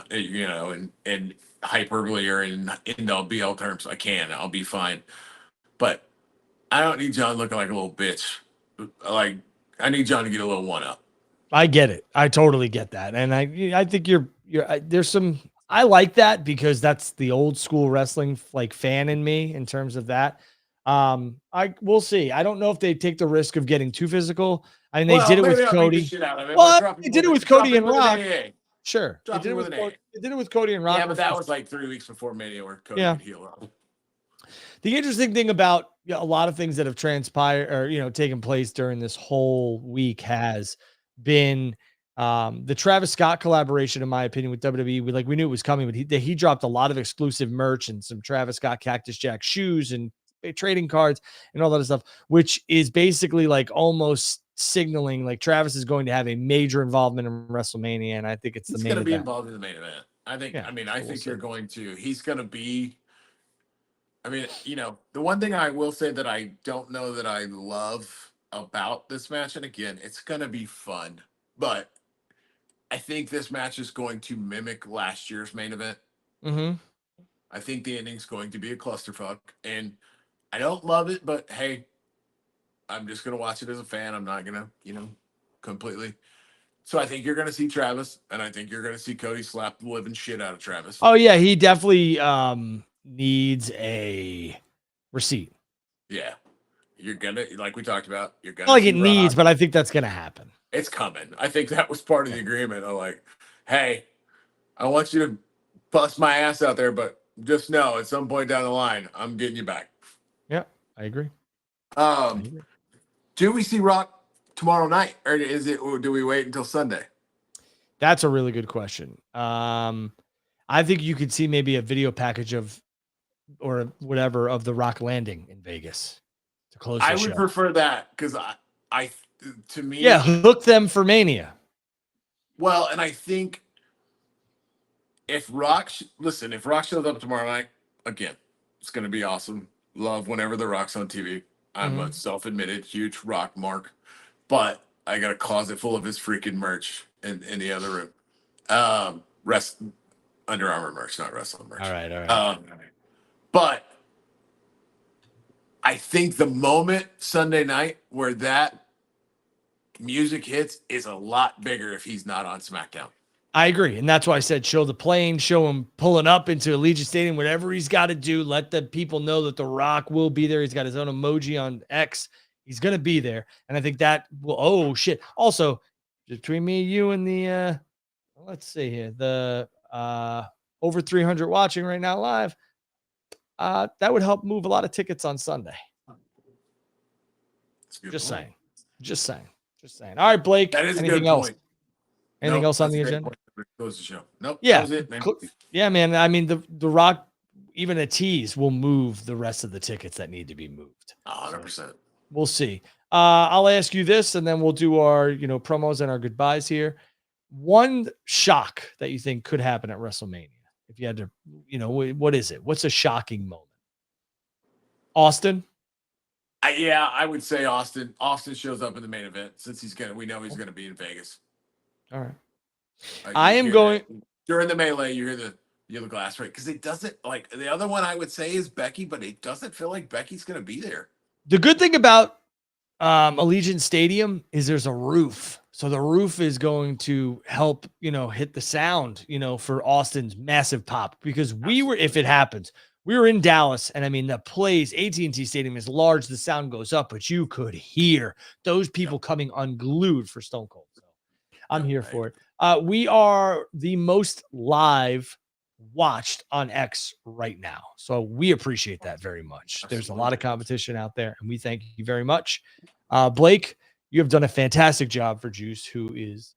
in hyperbole or in the BL terms. I can. I'll be fine. But I don't need John looking like a little bitch. Like, I need John to get a little one up. I get it. I totally get that. And I think there's some, I like that because that's the old school wrestling like fan in me in terms of that. We'll see. I don't know if they take the risk of getting too physical. I mean, they did it with Cody. Shit out of him, Well, they did it with Cody and Rock. AA. Sure. They did it with Cody and Rock. Yeah, but that was like 3 weeks before Mania where Cody could heal up. The interesting thing about a lot of things that have transpired or, taken place during this whole week has been the Travis Scott collaboration, in my opinion, with WWE. We knew it was coming, but he dropped a lot of exclusive merch and some Travis Scott Cactus Jack shoes and trading cards and all that stuff, which is basically like almost signaling like Travis is going to have a major involvement in WrestleMania. And I think it's going to be involved in the main event. I think, I think you're going to, he's going to be, I mean, the one thing I will say that I don't know that I love about this match, and again, it's going to be fun, but I think this match is going to mimic last year's main event. Mm-hmm. I think the ending's going to be a clusterfuck, and I don't love it, but hey, I'm just going to watch it as a fan. I'm not going to, completely. So I think you're going to see Travis, and I think you're going to see Cody slap the living shit out of Travis. Oh, yeah, he definitely needs a receipt. Yeah. You're going to, like we talked about, you're going to. Like it needs, but I think that's going to happen. It's coming. I think that was part of the agreement. I'm like, hey, I want you to bust my ass out there, but just know at some point down the line, I'm getting you back. Yeah, I agree. Do we see Rock tomorrow night, or do we wait until Sunday? That's a really good question. I think you could see maybe a video package or whatever of the Rock landing in Vegas to close the show. I would prefer that because to me, hook them for Mania. Well, and I think if Rock shows up tomorrow night, again, it's going to be awesome. Love whenever the Rock's on TV. I'm a self-admitted huge Rock mark, but I got a closet full of his freaking merch in the other room. Under Armour merch, not wrestling merch. All right. But I think the moment Sunday night where that music hits is a lot bigger if he's not on SmackDown. I agree. And that's why I said show the plane, show him pulling up into Allegiant Stadium, whatever he's got to do. Let the people know that The Rock will be there. He's got his own emoji on X. He's going to be there. And I think that will, oh shit. Also, between me, you, and the, let's see here, the over 300 watching right now live, that would help move a lot of tickets on Sunday. Just saying. All right, Blake. That is anything a good else? point. Anything else on the agenda? Close the show. Nope. Yeah. That was it, man. Yeah, man. I mean, the Rock, even a tease will move the rest of the tickets that need to be moved. 100%. So we'll see. I'll ask you this, and then we'll do our, promos and our goodbyes here. One shock that you think could happen at WrestleMania, if you had to, what is it? What's a shocking moment? Austin? I would say Austin. Austin shows up in the main event since we know he's gonna be in Vegas. All right. I am going during the melee. You hear the glass break because it doesn't like the other one. I would say is Becky, but it doesn't feel like Becky's gonna be there. The good thing about Allegiant Stadium is there's a roof, so the roof is going to help hit the sound for Austin's massive pop because if it happens. We were in Dallas, and I mean, the place, AT&T Stadium is large. The sound goes up, but you could hear those people coming unglued for Stone Cold. So I'm here for it. We are the most live watched on X right now. So we appreciate that very much. There's a lot of competition out there, and we thank you very much. Blake, you have done a fantastic job for Juice, who is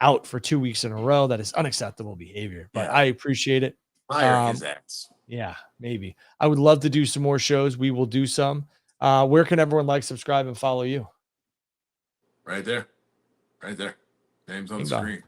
out for 2 weeks in a row. That is unacceptable behavior, but I appreciate it. Fire his ass. Yeah, maybe. I would love to do some more shows. We will do some. Where can everyone subscribe, and follow you? Right there. Name's on the screen.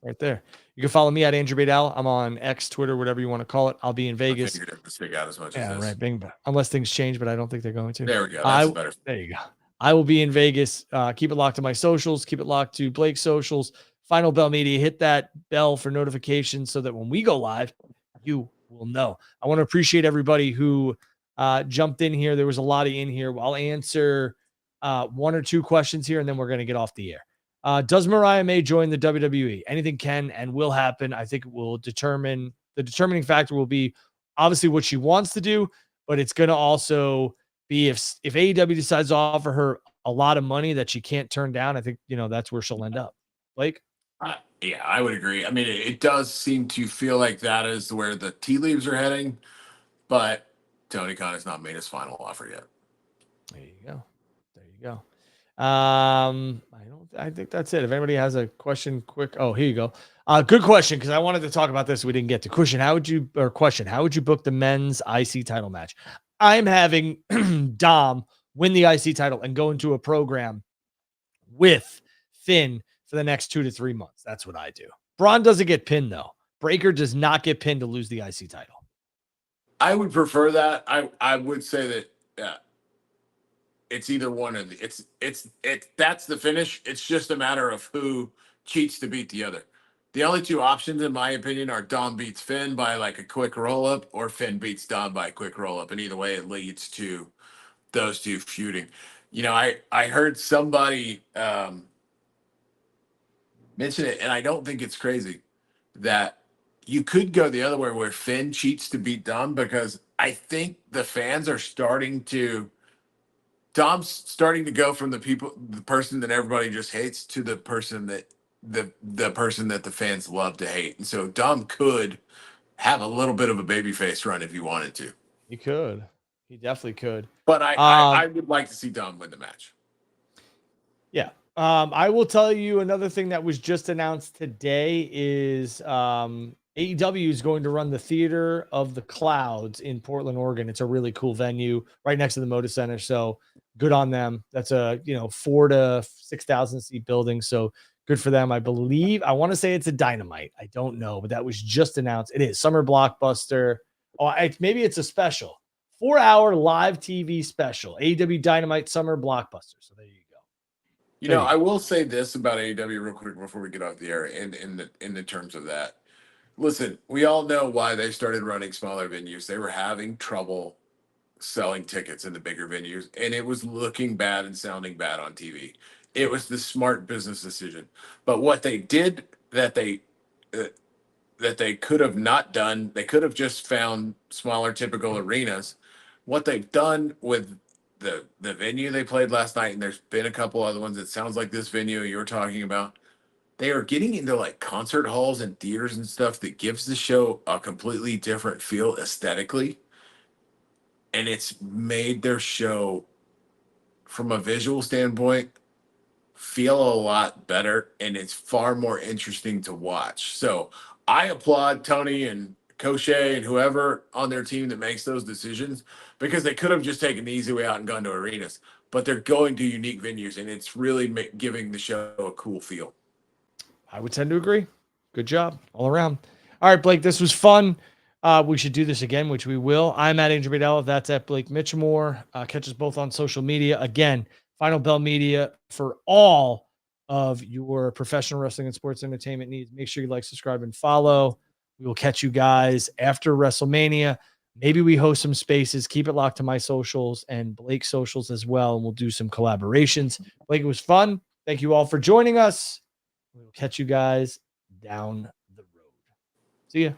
Right there. You can follow me at Andrew Badal. I'm on X, Twitter, whatever you want to call it. I'll be in Vegas. I figured it would stick out as much Yeah, as this. right. Bing, unless things change, but I don't think they're going to. There we go. That's better. There you go. I will be in Vegas. Keep it locked to my socials. Keep it locked to Blake's socials. Final Bell Media. Hit that bell for notifications so that when we go live, you will know. I want to appreciate everybody who jumped in here. There was a lot in here. I'll answer one or two questions here, and then we're going to get off the air. Does Mariah May join the WWE? Anything can and will happen. I think it will determine the determining factor will be obviously what she wants to do, but it's going to also be if AEW decides to offer her a lot of money that she can't turn down. I think that's where she'll end up. Blake? Yeah, I would agree. I mean, it does seem to feel like that is where the tea leaves are heading, but Tony Khan has not made his final offer yet. There you go. There you go. I think that's it. If anybody has a question, quick. Oh, here you go. Good question, because I wanted to talk about this. We didn't get to question. How would you book the men's IC title match? I'm having Dom win the IC title and go into a program with Finn for the next 2 to 3 months. That's what I do. Braun doesn't get pinned though. Breaker does not get pinned to lose the IC title. I would prefer that. I would say that it's either one of the it's that's the finish. It's just a matter of who cheats to beat the other. The only two options, in my opinion, are Dom beats Finn by like a quick roll up, or Finn beats Dom by a quick roll up. And either way, it leads to those two feuding. I heard somebody mention it, and I don't think it's crazy that you could go the other way where Finn cheats to beat Dom, because I think the fans are Dom's starting to go from the person that everybody just hates to the person that the person that the fans love to hate. And so Dom could have a little bit of a babyface run if he wanted to. He could. He definitely could. But I would like to see Dom win the match. Yeah. I will tell you another thing that was just announced today is AEW is going to run the Theater of the Clouds in Portland, Oregon. It's a really cool venue right next to the Moda Center. So good on them. That's a 4,000 to 6,000 seat building. So good for them. I want to say it's a Dynamite. I don't know, but that was just announced. It is Summer Blockbuster. Maybe it's a special 4-hour live TV special. AEW Dynamite Summer Blockbuster. So there you go. I will say this about AEW real quick before we get off the air, and in the terms of that. Listen, we all know why they started running smaller venues. They were having trouble selling tickets in the bigger venues, and it was looking bad and sounding bad on TV. It was the smart business decision. But what they did that they could have not done, they could have just found smaller typical arenas. What they've done with the venue they played last night, and there's been a couple other ones, it sounds like this venue you're talking about, they are getting into like concert halls and theaters and stuff that gives the show a completely different feel aesthetically. And it's made their show, from a visual standpoint, feel a lot better, and it's far more interesting to watch. So I applaud Tony and Cochet and whoever on their team that makes those decisions, because they could have just taken the easy way out and gone to arenas, but they're going to unique venues, and it's really giving the show a cool feel. I would tend to agree. Good job all around. All right, Blake, this was fun. We should do this again, which we will. I'm at Andrew Badal. That's at Blake Mitchmore. Catch us both on social media. Again, Final Bell Media for all of your professional wrestling and sports entertainment needs. Make sure you like, subscribe, and follow. We will catch you guys after WrestleMania. Maybe we host some spaces. Keep it locked to my socials and Blake's socials as well, and we'll do some collaborations. Blake, it was fun. Thank you all for joining us. We'll catch you guys down the road. See ya.